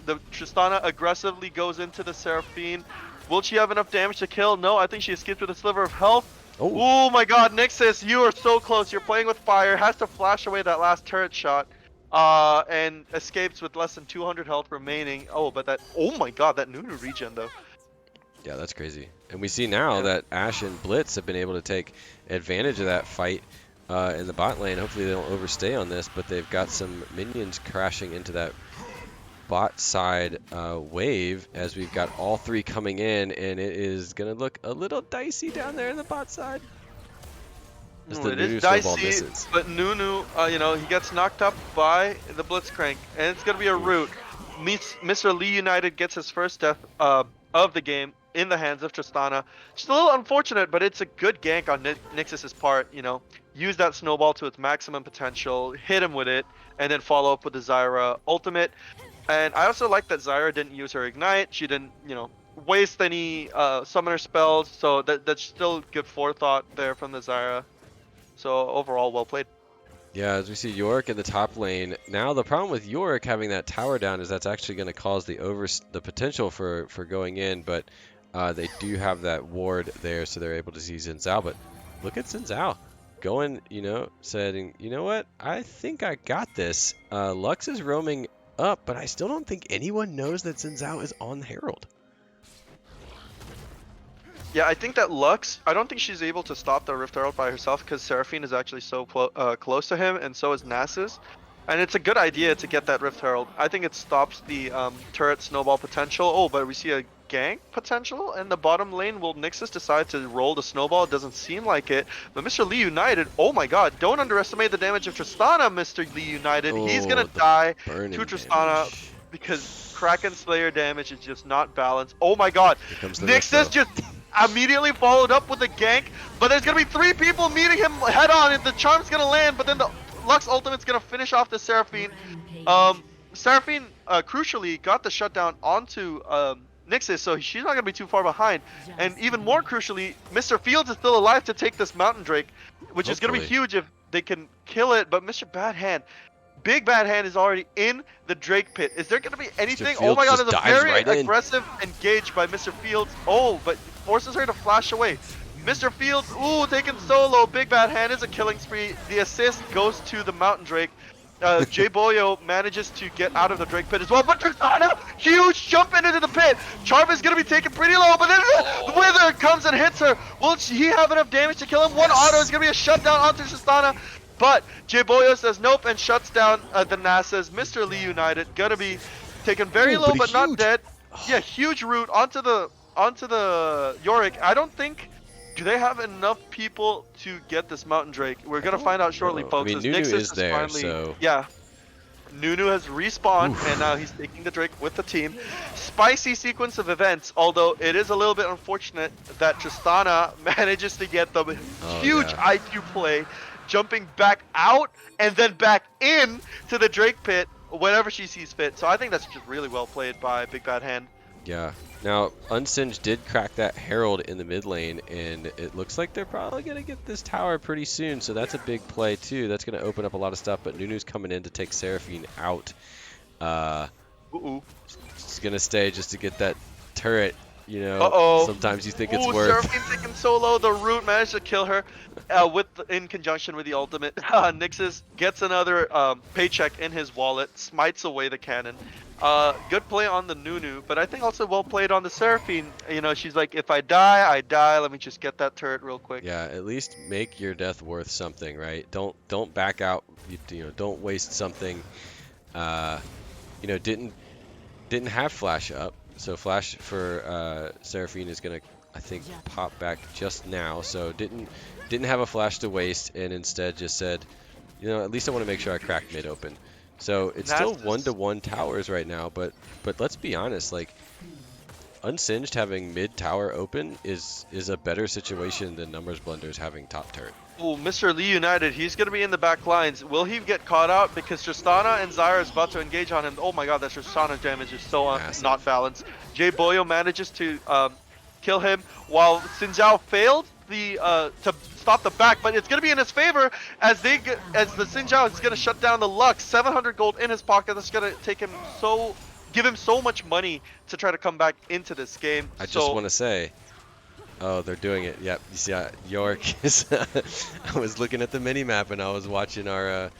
Speaker 2: The Tristana aggressively goes into the Seraphine. Will she have enough damage to kill? No, I think she escaped with a sliver of health. Oh my god, Nixus, you are so close. You're playing with fire. Has to flash away that last turret shot. And escapes with less than 200 health remaining. Oh, but that... Oh my god, that Nunu regen, though.
Speaker 1: Yeah, that's crazy. And we see now that Ashe and Blitz have been able to take advantage of that fight in the bot lane. Hopefully they don't overstay on this, but they've got some minions crashing into that bot side wave as we've got all 3 coming in, and it is going to look a little dicey down there in the bot side.
Speaker 2: It is dicey, but Nunu, you know, he gets knocked up by the Blitzcrank, and it's going to be a root. Mr. Lee United gets his first death of the game in the hands of Tristana. Just a little unfortunate, but it's a good gank on Nixus's part, you know. Use that snowball to its maximum potential, hit him with it, and then follow up with the Zyra ultimate. And I also like that Zyra didn't use her ignite. She didn't, you know, waste any summoner spells, so that's still good forethought there from the Zyra. So overall, well played.
Speaker 1: Yeah, as we see Yorick in the top lane. Now the problem with Yorick having that tower down is that's actually going to cause the potential for going in, but they do have that ward there, so they're able to see Xin Zhao. But look at Xin Zhao going, you know, saying, you know what, I think I got this. Lux is roaming up, but I still don't think anyone knows that Xin Zhao is on Herald.
Speaker 2: Yeah, I think that Lux, I don't think she's able to stop the Rift Herald by herself because Seraphine is actually so close to him, and so is Nasus. And it's a good idea to get that Rift Herald. I think it stops the turret snowball potential. Oh, but we see a gank potential in the bottom lane. Will Nixus decide to roll the snowball? It doesn't seem like it. But Mr. Lee United, oh my god, don't underestimate the damage of Tristana, Mr. Lee United. He's going to die to Tristana because Kraken Slayer damage is just not balanced. Oh my god, Nixus just immediately followed up with a gank, but there's gonna be 3 people meeting him head on, and the charm's gonna land, but then the Lux ultimate's gonna finish off the Seraphine. Seraphine crucially got the shutdown onto Nixus, so she's not gonna be too far behind. And even more crucially, Mr. Fields is still alive to take this Mountain Drake, which is gonna be huge if they can kill it. But Mr. Bad Hand, Big Bad Hand is already in the Drake pit. Is there gonna be anything? Oh my god, there's a very aggressive engage by Mr. Fields. Oh, but forces her to flash away. Mr. Fields, ooh, taken solo. Big Bad Hand is a killing spree. The assist goes to the Mountain Drake. Jay Boyo manages to get out of the Drake pit as well, but Tristana, huge jump into the pit. Charm is going to be taken pretty low, but then the Wither comes and hits her. Will he have enough damage to kill him? One auto is going to be a shutdown onto Tristana, but Jay Boyo says nope and shuts down the Nasus. Mr. Lee United going to be taken very low, but not dead. Yeah, huge root onto the Yorick. I don't think... Do they have enough people to get this Mountain Drake? We're gonna find out shortly, folks.
Speaker 1: I mean, Nunu is there, finally, so...
Speaker 2: Yeah. Nunu has respawned, and now he's taking the Drake with the team. Spicy sequence of events, although it is a little bit unfortunate that Tristana manages to get the huge IQ play, jumping back out and then back in to the Drake pit whenever she sees fit. So I think that's just really well played by Big Bad Hand.
Speaker 1: Yeah. Now, Unsinged did crack that Herald in the mid lane, and it looks like they're probably going to get this tower pretty soon, so that's a big play too. That's going to open up a lot of stuff, but Nunu's coming in to take Seraphine out. She's going to stay just to get that turret you know,
Speaker 2: Uh-oh.
Speaker 1: sometimes you think it's
Speaker 2: Ooh,
Speaker 1: worth.
Speaker 2: Seraphine taken solo. The root managed to kill her in conjunction with the ultimate. Nixus gets another paycheck in his wallet, smites away the cannon. Good play on the Nunu, but I think also well played on the Seraphine. You know, she's like, if I die, I die. Let me just get that turret real quick.
Speaker 1: Yeah, at least make your death worth something, right? Don't back out. You know, don't waste something. Uh, you know, didn't have flash up, so flash for Seraphine is gonna, I think, pop back just now. So didn't have a flash to waste, and instead just said, you know, at least I want to make sure I crack mid open. So it's still
Speaker 2: Nasus.
Speaker 1: 1-to-1 towers right now, but let's be honest, like Unsinged having mid tower open is a better situation than Numbers Blunders having top turret.
Speaker 2: Ooh, Mr. Lee United, he's going to be in the back lines. Will he get caught out? Because Tristana and Zyra is about to engage on him. Oh my god, that Tristana damage is so not balanced. Jay Boyo manages to kill him while Xin Zhao failed to stop the back, but it's going to be in his favor as the Xin Zhao is going to shut down the Lux. 700 gold in his pocket. That's going to give him so much money to try to come back into this game.
Speaker 1: I just want to say, oh, they're doing it. Yep. You see, York is. I was looking at the mini map and I was watching our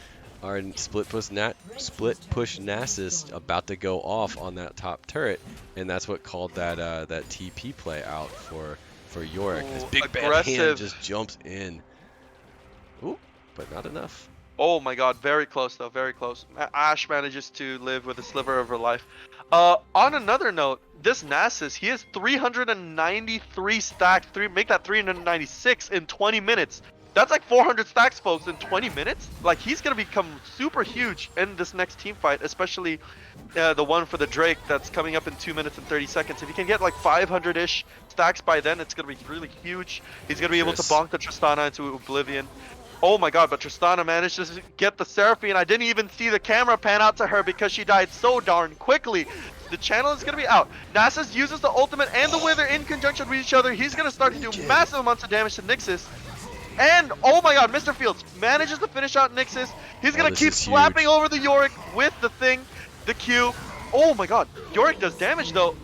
Speaker 1: split push Nasus about to go off on that top turret, and that's what called that TP play out for Yorick. This big bad hand just jumps in. Ooh, but not enough.
Speaker 2: Oh my god, very close though, very close. Ashe manages to live with a sliver of her life. On another note, this Nasus, he has 393 stacks, make that 396 in 20 minutes. That's like 400 stacks, folks, in 20 minutes. Like, he's going to become super huge in this next team fight, especially the one for the Drake that's coming up in 2 minutes and 30 seconds. If he can get like 500-ish stacks by then, it's going to be really huge. He's going to be able to bonk the Tristana into oblivion. Oh my god, but Tristana managed to get the Seraphine. I didn't even see the camera pan out to her because she died so darn quickly. The channel is going to be out. Nasus uses the ultimate and the Wither in conjunction with each other. He's going to start to do massive amounts of damage to Nixus. And, oh my god, Mr. Fields manages to finish out Nixus. He's going to keep slapping over the Yorick with the Q. Oh my god, Yorick does damage though.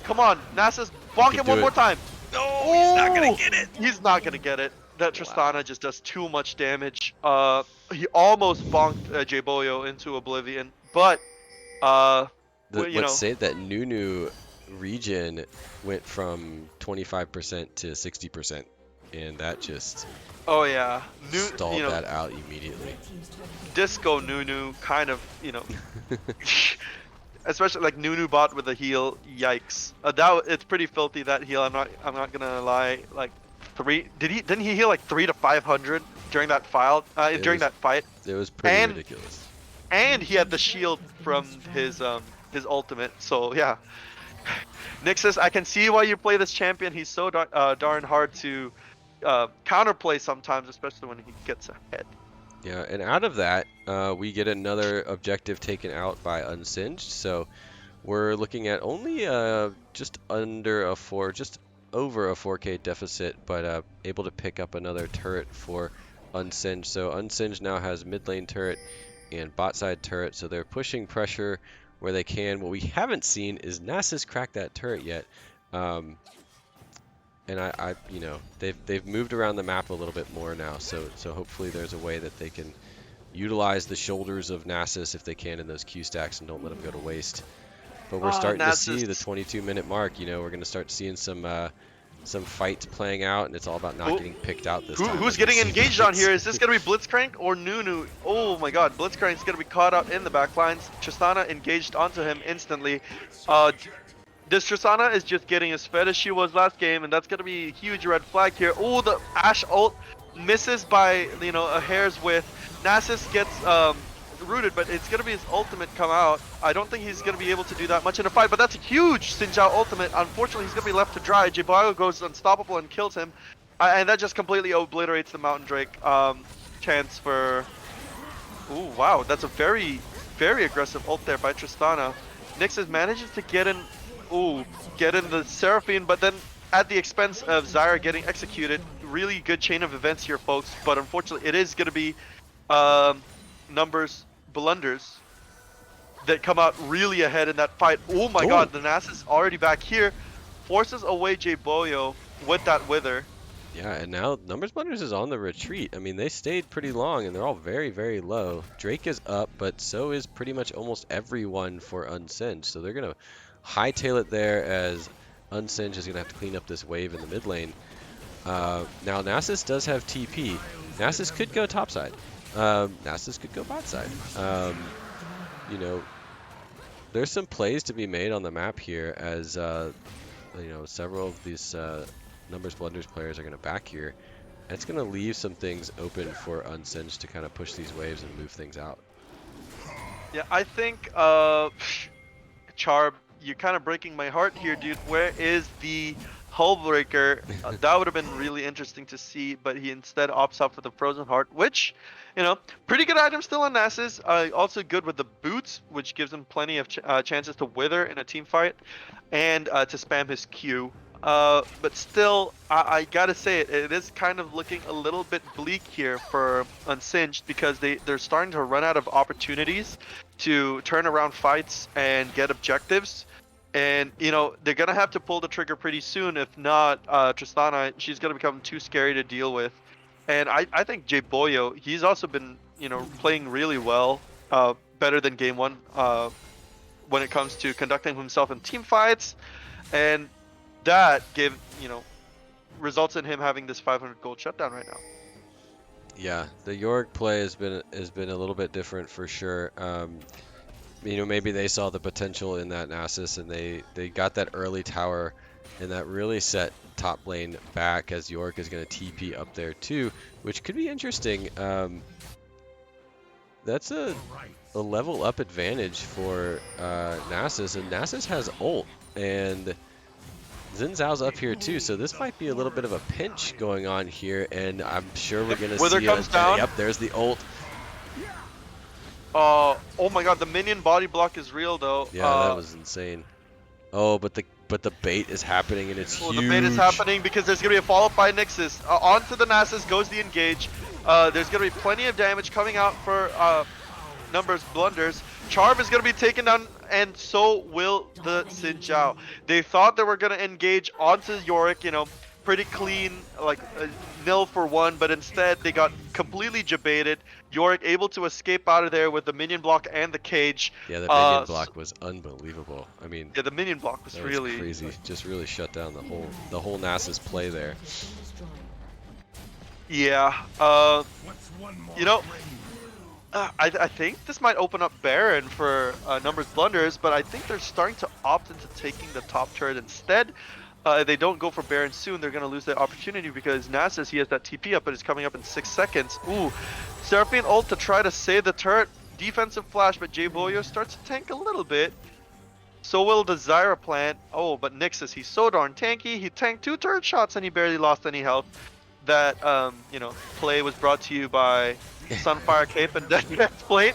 Speaker 2: Come on, Nasus, bonk him one more time.
Speaker 1: No, he's not going to get it.
Speaker 2: He's not going to get it. That Tristana just does too much damage. He almost bonked Jay Boyo into oblivion, but
Speaker 1: let's say that Nunu region went from 25% to 60%, and that just stalled that out immediately.
Speaker 2: Disco Nunu kind of, especially like Nunu bot with a heal. Yikes! It's pretty filthy, that heal. I'm not gonna lie. Like. Didn't he heal like 300 to 500 during that fight?
Speaker 1: It was pretty ridiculous.
Speaker 2: And he had the shield from his ultimate. So yeah, Nixus, I can see why you play this champion. He's so darn hard to counterplay sometimes, especially when he gets ahead.
Speaker 1: Yeah, and out of that, we get another objective taken out by Unsinged. So we're looking at only just over a 4K deficit, but able to pick up another turret for Unsinged. So Unsinged now has mid lane turret and bot side turret, so they're pushing pressure where they can. What we haven't seen is Nasus crack that turret yet, and they've moved around the map a little bit more now. So hopefully there's a way that they can utilize the shoulders of Nasus if they can in those Q stacks and don't let them go to waste. But we're starting to see the 22-minute mark. We're going to start seeing some fights playing out, and it's all about not getting picked out this time.
Speaker 2: Who's getting engaged on here? Is this going to be Blitzcrank or Nunu? Oh my god, Blitzcrank's going to be caught out in the back lines. Tristana engaged onto him instantly. This Tristana is just getting as fed as she was last game, and that's going to be a huge red flag here. Oh, the Ashe ult misses by, a hair's width. Nasus gets rooted, but it's going to be his ultimate come out. I don't think he's going to be able to do that much in a fight, but that's a huge Xin Zhao ultimate. Unfortunately, he's going to be left to dry. Jibago goes unstoppable and kills him, and that just completely obliterates the Mountain Drake chance for... Ooh, wow, that's a very, very aggressive ult there by Tristana. Nixus manages to get in the Seraphine, but then at the expense of Zyra getting executed. Really good chain of events here, folks, but unfortunately it is going to be Numbers Blunders that come out really ahead in that fight. Oh my god, the Nasus is already back here. forces away J-Boyo with that Wither.
Speaker 1: Yeah, and now Blunders is on the retreat. I mean, they stayed pretty long, and they're all very, very low. Drake is up, but so is pretty much almost everyone for Unsinged. So they're going to hightail it there as Unsinged is going to have to clean up this wave in the mid lane. Now, Nasus does have TP. Nasus could go topside. Nasus could go bot side. You know, there's some plays to be made on the map here as, you know, several of these Blunders players are going to back here. And it's going to leave some things open for Unsinged to kind of push these waves and move things out.
Speaker 2: Yeah, I think, Charb, you're kind of breaking my heart here, dude. Where is the Hullbreaker? That would have been really interesting to see, but he instead opts out for the Frozen Heart, which, you know, pretty good item still on Nasus. Also good with the boots, which gives him plenty of chances to wither in a team fight, and to spam his Q. But still, I gotta say it is kind of looking a little bit bleak here for Unsinged, because they're starting to run out of opportunities to turn around fights and get objectives. And, you know, they're gonna have to pull the trigger pretty soon. If not, Tristana, she's gonna become too scary to deal with. And I think J-Boyo, he's also been, you know, playing really well, better than game one, when it comes to conducting himself in team fights. And that gave, you know, results in him having this 500 gold shutdown right now.
Speaker 1: Yeah, the Yorick play has been a little bit different for sure. You know, maybe they saw the potential in that Nasus, and they got that early tower, and that really set top lane back, as Yorick is going to TP up there too, which could be interesting. That's a level up advantage for Nasus, and Nasus has ult, and Xin Zhao's up here too, so this might be a little bit of a pinch going on here, and I'm sure we're going to see
Speaker 2: comes down.
Speaker 1: Yep, there's the ult.
Speaker 2: Oh my god, the minion body block is real though.
Speaker 1: Yeah, that was insane. Oh, but the bait is happening, and it's huge.
Speaker 2: The bait is happening because there's going to be a follow-up by Nixus. Onto the Nasus goes the engage. There's going to be plenty of damage coming out for Blunders. Charm is going to be taken down, and so will the Xin Zhao. They thought they were going to engage onto Yorick, you know, pretty clean, like nil for one, but instead they got completely jebaited. Yorick able to escape out of there with the minion block and the cage.
Speaker 1: Yeah, the minion block was unbelievable. I mean,
Speaker 2: yeah, the minion block was really
Speaker 1: crazy. Just really shut down the whole Nasus play there.
Speaker 2: Yeah, you know, I think this might open up Baron for Blunders, but I think they're starting to opt into taking the top turret instead. If they don't go for Baron soon, they're going to lose that opportunity, because Nasus, he has that TP up, but it's coming up in 6 seconds. Ooh, Seraphine ult to try to save the turret. Defensive flash, but J-Boyo starts to tank a little bit. So will the Zyra plant. Oh, but Nixus, he's so darn tanky. He tanked 2 turret shots and he barely lost any health. That, you know, play was brought to you by Sunfire Cape and Death Plate.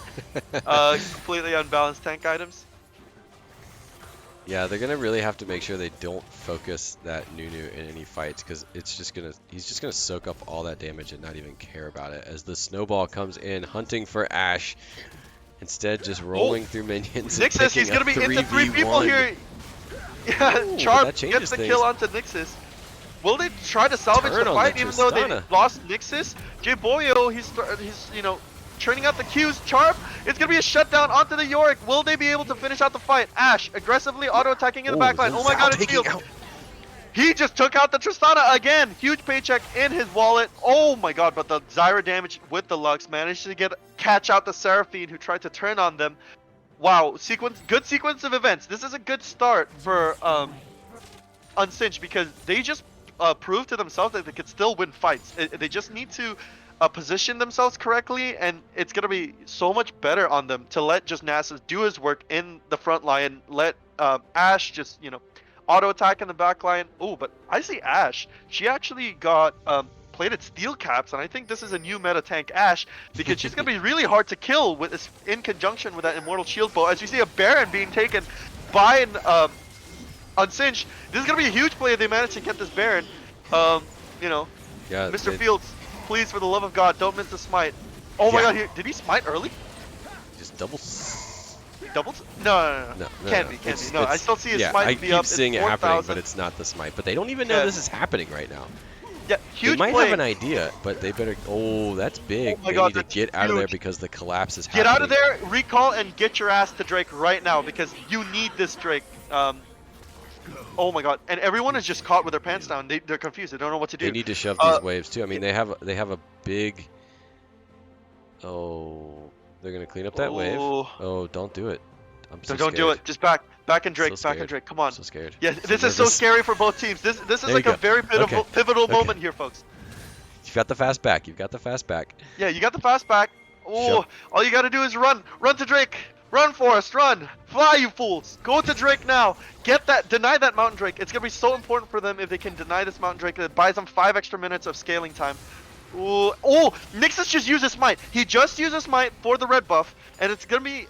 Speaker 2: Completely unbalanced tank items.
Speaker 1: Yeah, they're gonna really have to make sure they don't focus that Nunu in any fights, because he's just gonna soak up all that damage and not even care about it. As the snowball comes in, hunting for Ashe, instead just rolling through minions.
Speaker 2: Nixus, he's gonna be into 3 people here. Yeah, Charm gets the kill onto Nixus. Will they try to salvage the fight, even though they lost Nixus? J-Boyo, he's you know, churning out the Qs. Charm, it's gonna be a shutdown onto the Yorick. Will they be able to finish out the fight? Ashe aggressively auto-attacking in the backline. Oh my god, it's Field. He just took out the Tristana again. Huge paycheck in his wallet. Oh my god, but the Zyra damage with the Lux managed to catch out the Seraphine, who tried to turn on them. Wow, good sequence of events. This is a good start for Unsinged, because they just proved to themselves that they could still win fights. They just need to position themselves correctly, and it's going to be so much better on them to let just Nasus do his work in the front line, let Ashe just, you know, auto attack in the back line. Oh, but I see Ashe. She actually got plated steel caps, and I think this is a new meta tank Ashe, because she's going to be really hard to kill with this, in conjunction with that Immortal Shield bow. As you see a Baron being taken by an Unsinged. This is going to be a huge play if they manage to get this Baron. You know, yeah, Mr. Fields, please, for the love of God, don't miss the smite. Oh my god, did he smite early?
Speaker 1: Just double.
Speaker 2: double? No.
Speaker 1: No,
Speaker 2: Can't
Speaker 1: no.
Speaker 2: be. No, I still see a
Speaker 1: yeah,
Speaker 2: smite
Speaker 1: I
Speaker 2: be
Speaker 1: keep
Speaker 2: up.
Speaker 1: seeing
Speaker 2: It's
Speaker 1: it happening,
Speaker 2: 4,000.
Speaker 1: but it's not the smite. But they don't even know
Speaker 2: Yeah.
Speaker 1: this is happening right now.
Speaker 2: Yeah,
Speaker 1: They
Speaker 2: huge
Speaker 1: might
Speaker 2: play.
Speaker 1: have an idea, but they better. Oh, that's big.
Speaker 2: Oh my
Speaker 1: They
Speaker 2: God,
Speaker 1: need to
Speaker 2: that's
Speaker 1: get out of there
Speaker 2: huge.
Speaker 1: because the collapse is
Speaker 2: Get out of
Speaker 1: happening.
Speaker 2: there, recall, and get your ass to Drake right now because you need this Drake. Oh my God, and everyone is just caught with their pants down. They're confused. They don't know what to
Speaker 1: They
Speaker 2: do.
Speaker 1: need to shove these waves too. I mean, they have a big. Oh, they're gonna clean up that wave.
Speaker 2: Oh,
Speaker 1: Oh, don't do it. I'm so
Speaker 2: don't do
Speaker 1: scared.
Speaker 2: it. Just back and Drake,
Speaker 1: So
Speaker 2: back and
Speaker 1: scared.
Speaker 2: Drake. Come on.
Speaker 1: So scared.
Speaker 2: Yeah,
Speaker 1: So
Speaker 2: this is so
Speaker 1: nervous.
Speaker 2: scary for both teams. This is
Speaker 1: There
Speaker 2: like
Speaker 1: you
Speaker 2: a
Speaker 1: go.
Speaker 2: very pivotal
Speaker 1: Okay.
Speaker 2: moment here, folks.
Speaker 1: You've got the fast back. You've got the fast back.
Speaker 2: Yeah, you got the fast back. Oh,
Speaker 1: Shove.
Speaker 2: all you gotta do is run to Drake. Run, Forrest, run! Fly, you fools! Go to Drake now! Deny that Mountain Drake. It's gonna be so important for them if they can deny this Mountain Drake. It buys them 5 extra minutes of scaling time. Ooh, oh, Nixus just used his smite. He just used his smite for the red buff, and it's gonna be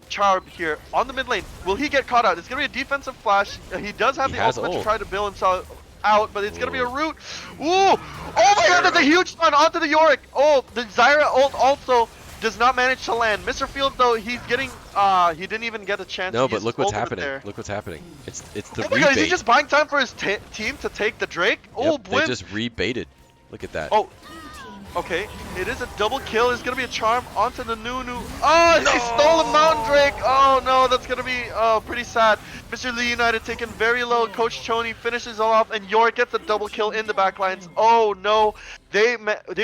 Speaker 2: Charm here on the mid lane. Will he get caught out? It's gonna be a defensive flash. He does have the ultimate to try to bail himself out, but it's gonna be a root. Ooh! Oh my God, that's a huge stun onto the Yorick. Oh, the Zyra ult also does not manage to land. Mr. Fields though, he's getting he didn't even get a chance.
Speaker 1: No,
Speaker 2: to
Speaker 1: but
Speaker 2: use
Speaker 1: look what's
Speaker 2: ultimate
Speaker 1: happening.
Speaker 2: there.
Speaker 1: Look what's happening. It's the
Speaker 2: Oh my God, is he
Speaker 1: rebait.
Speaker 2: just buying time for his team to take the Drake? Oh,
Speaker 1: Yep, they just rebaited. Look at that.
Speaker 2: Oh, okay. It is a double kill. It's gonna be a charm onto the Nunu. Oh,
Speaker 1: No!
Speaker 2: they stole a Mountain Drake. Oh no, that's gonna be pretty sad. Mr. Lee United taken very low. Coach Choney finishes it off, and York gets a double kill in the backlines. Oh no, they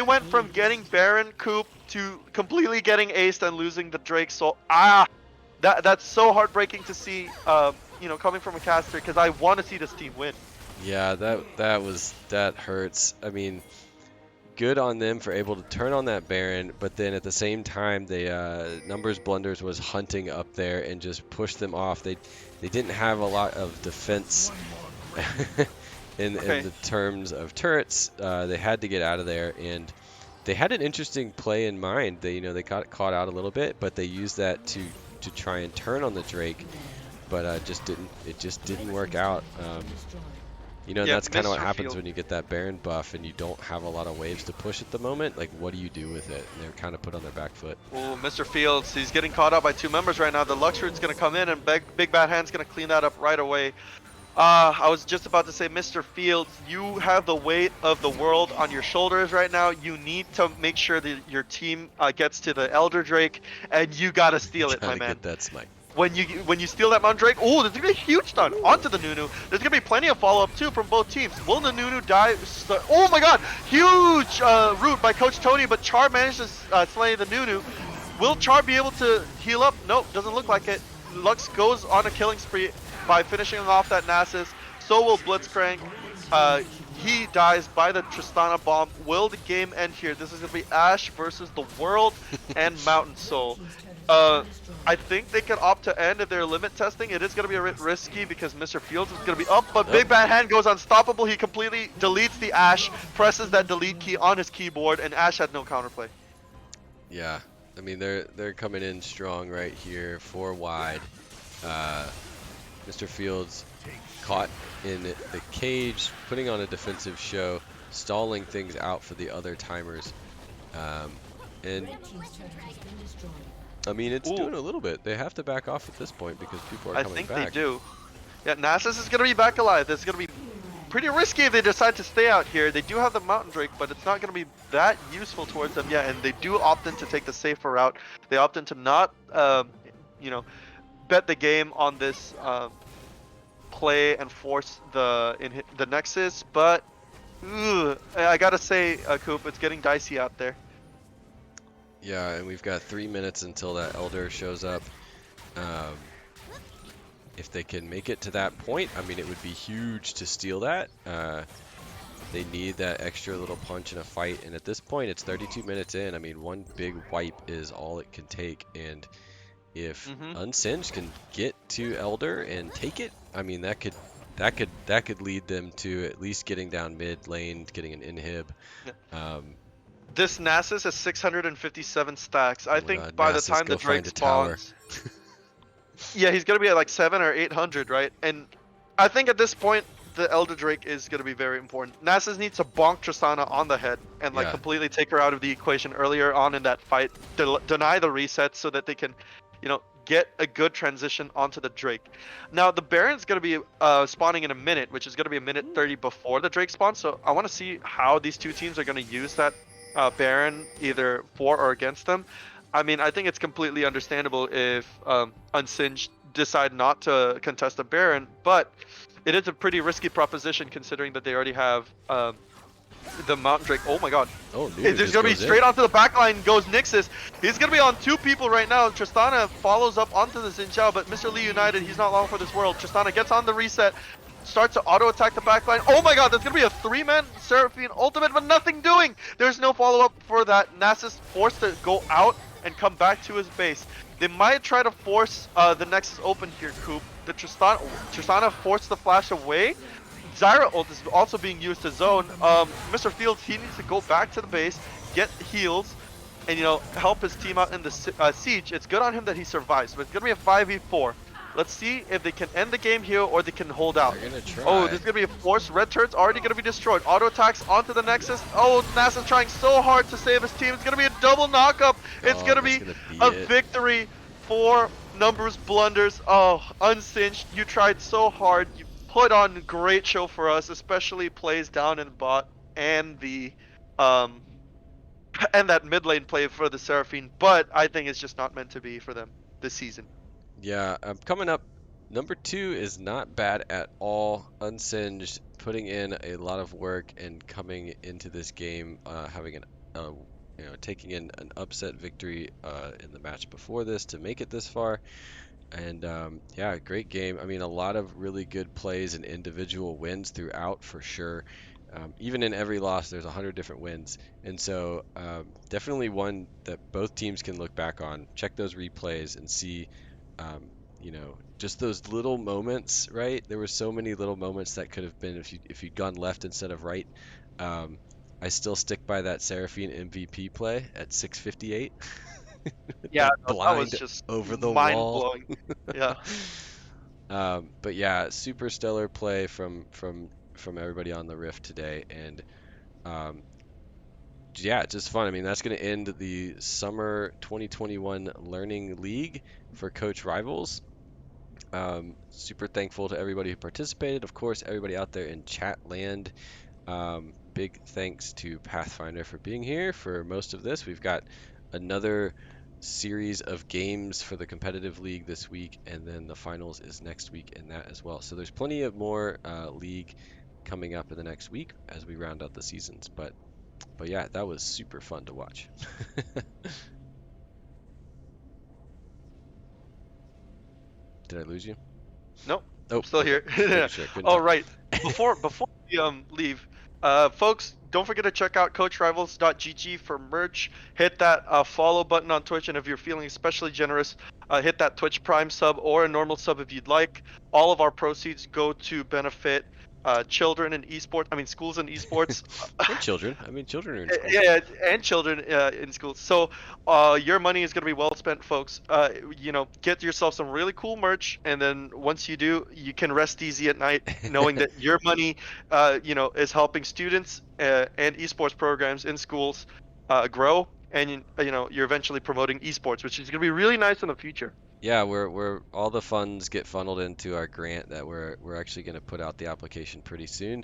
Speaker 2: went from getting Baron Coop to completely getting aced and losing the Drake. So that's so heartbreaking to see. Coming from a caster, because I want to see this team win.
Speaker 1: Yeah, that hurts. I mean, good on them for able to turn on that Baron, but then at the same time, they Numbers Blunders was hunting up there and just pushed them off. They didn't have a lot of defense in the terms of turrets. They had to get out of there, and they had an interesting play in mind. They got caught out a little bit, but they used that to try and turn on the Drake, but it just didn't work out. And that's kind of what happens when you get that Baron buff and you don't have a lot of waves to push at the moment. Like, what do you do with it? And they're kind of put on their back foot.
Speaker 2: Oh, Mr. Fields, he's getting caught up by 2 members right now. The Lux Root's going to come in, and Big Bad Hand's going to clean that up right away. I was just about to say, Mr. Fields, you have the weight of the world on your shoulders right now. You need to make sure that your team gets to the Elder Drake, and you got to steal it, my man.
Speaker 1: Get that smite.
Speaker 2: When you steal that Mountain Drake, oh, there's gonna be a huge stun onto the Nunu. There's gonna be plenty of follow-up too from both teams. Will the Nunu die? Oh my God, huge root by Coach Tony, but Char managed to slay the Nunu. Will Char be able to heal up? Nope, doesn't look like it. Lux goes on a killing spree by finishing off that Nasus. So will Blitzcrank. He dies by the Tristana bomb. Will the game end here? This is gonna be Ashe versus the World and Mountain Soul. I think they can opt to end if they're limit testing. It is going to be a bit risky because Mr. Fields is going to be up, but Big Bad Hand goes unstoppable. He completely deletes the Ashe, presses that delete key on his keyboard, and Ashe had no counterplay.
Speaker 1: Yeah, I mean they're coming in strong right here, 4 wide. Mr. Fields caught in the cage, putting on a defensive show, stalling things out for the other timers, and I mean, it's doing a little bit. They have to back off at this point because people are coming back.
Speaker 2: I think they do. Yeah, Nasus is going to be back alive. It's going to be pretty risky if they decide to stay out here. They do have the Mountain Drake, but it's not going to be that useful towards them. Yeah, and they do opt in to take the safer route. They opt in to not, bet the game on this play and force the Nexus. But I got to say, Coop, it's getting dicey out there.
Speaker 1: Yeah, and we've got 3 minutes until that Elder shows up. If they can make it to that point, I mean, it would be huge to steal that. They need that extra little punch in a fight, and at this point, it's 32 minutes in. I mean, one big wipe is all it can take, and if Unsinged can get to Elder and take it, I mean, that could lead them to at least getting down mid lane, getting an inhib.
Speaker 2: This Nasus is 657 stacks. I think by the time the Drake spawns, yeah, he's gonna be at like 700 or 800, right? And I think at this point, the Elder Drake is gonna be very important. Nasus needs to bonk Tristana on the head and like completely take her out of the equation earlier on in that fight. Deny the reset so that they can, get a good transition onto the Drake. Now the Baron's gonna be spawning in a minute, which is gonna be a minute 30 before the Drake spawn. So I want to see how these two teams are gonna use that Baron either for or against them. I mean, I think it's completely understandable if Unsinged decide not to contest the Baron, but it is a pretty risky proposition considering that they already have the Mountain Drake. Oh my god.
Speaker 1: Oh,
Speaker 2: Hey,
Speaker 1: Neuter
Speaker 2: there's
Speaker 1: just
Speaker 2: gonna be
Speaker 1: goes
Speaker 2: straight
Speaker 1: in.
Speaker 2: onto the back line goes Nixus. He's gonna be on two people right now. Tristana follows up onto the Xin Chao, but Mr. Lee United, he's not long for this world. Tristana gets on the reset, starts to auto attack the back line. Oh my god, there's gonna be a 3-man Seraphine ultimate, but nothing doing. There's no follow up for that. Nasus forced to go out and come back to his base. They might try to force the Nexus open here, Coop. The Tristana forced the flash away. Zyra ult is also being used to zone. Mr. Fields, he needs to go back to the base, get heals, and help his team out in the siege. It's good on him that he survives, but it's gonna be a 5v4. Let's see if they can end the game here or they can hold out.
Speaker 1: They're gonna try.
Speaker 2: Oh, there's gonna be a force. Red turn's already gonna be destroyed. Auto attacks onto the Nexus. Oh, NASA's trying so hard to save his team. It's gonna be a double knockup. It's gonna be a victory for Numbers Blunders. Oh, Unsinged, you tried so hard. You put on a great show for us, especially plays down in bot and the and that mid lane play for the Seraphine, but I think it's just not meant to be for them this season.
Speaker 1: Yeah, coming up, number 2 is not bad at all. Unsinged putting in a lot of work and coming into this game, having taking in an upset victory in the match before this to make it this far. And yeah, great game. I mean, a lot of really good plays and individual wins throughout for sure. Even in every loss, there's 100 different wins. And so definitely one that both teams can look back on, check those replays and see, just those little moments, right? There were so many little moments that could have been if you'd gone left instead of right. Um, I still stick by that Seraphine MVP play at 6:58.
Speaker 2: Yeah,
Speaker 1: The
Speaker 2: no, that was
Speaker 1: blind
Speaker 2: just
Speaker 1: over the
Speaker 2: mind
Speaker 1: wall.
Speaker 2: blowing. Yeah.
Speaker 1: But yeah, super stellar play from everybody on the Rift today, and um, yeah, just fun. I mean, that's going to end the summer 2021 Learning League for Coach Rivals. Super thankful to everybody who participated. Of course, everybody out there in chat land. Big thanks to Pathfinder for being here for most of this. We've got another series of games for the competitive league this week, and then the finals is next week in that as well. So there's plenty of more league coming up in the next week as we round out the seasons. But yeah, that was super fun to watch. Did I lose you?
Speaker 2: Nope,
Speaker 1: Oh,
Speaker 2: I'm still
Speaker 1: okay.
Speaker 2: here.
Speaker 1: Just making sure. Couldn't
Speaker 2: All
Speaker 1: tell.
Speaker 2: right. Before we leave, folks, don't forget to check out CoachRivals.gg for merch. Hit that follow button on Twitch, and if you're feeling especially generous, hit that Twitch Prime sub or a normal sub if you'd like. All of our proceeds go to benefit children in esports. I mean, schools in esports.
Speaker 1: And children. I mean, children are in school.
Speaker 2: Yeah, and children in school. So, your money is gonna be well spent, folks. Get yourself some really cool merch, and then once you do, you can rest easy at night knowing that your money, is helping students and esports programs in schools grow, and you're eventually promoting esports, which is gonna be really nice in the future.
Speaker 1: Yeah, we're all the funds get funneled into our grant that we're actually going to put out the application pretty soon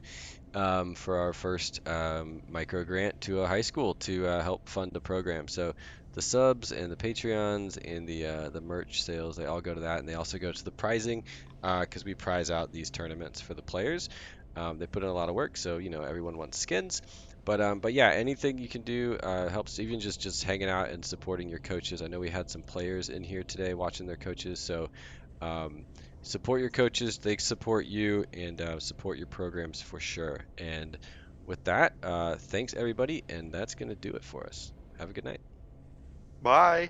Speaker 1: for our first micro grant to a high school to help fund the program. So the subs and the Patreons and the merch sales, they all go to that, and they also go to the prizing because we prize out these tournaments for the players. They put in a lot of work, so everyone wants skins. But yeah, anything you can do helps. Even just hanging out and supporting your coaches. I know we had some players in here today watching their coaches, so um, support your coaches. They support you, and support your programs for sure. And with that, thanks everybody, and that's gonna do it for us. Have a good night.
Speaker 2: Bye.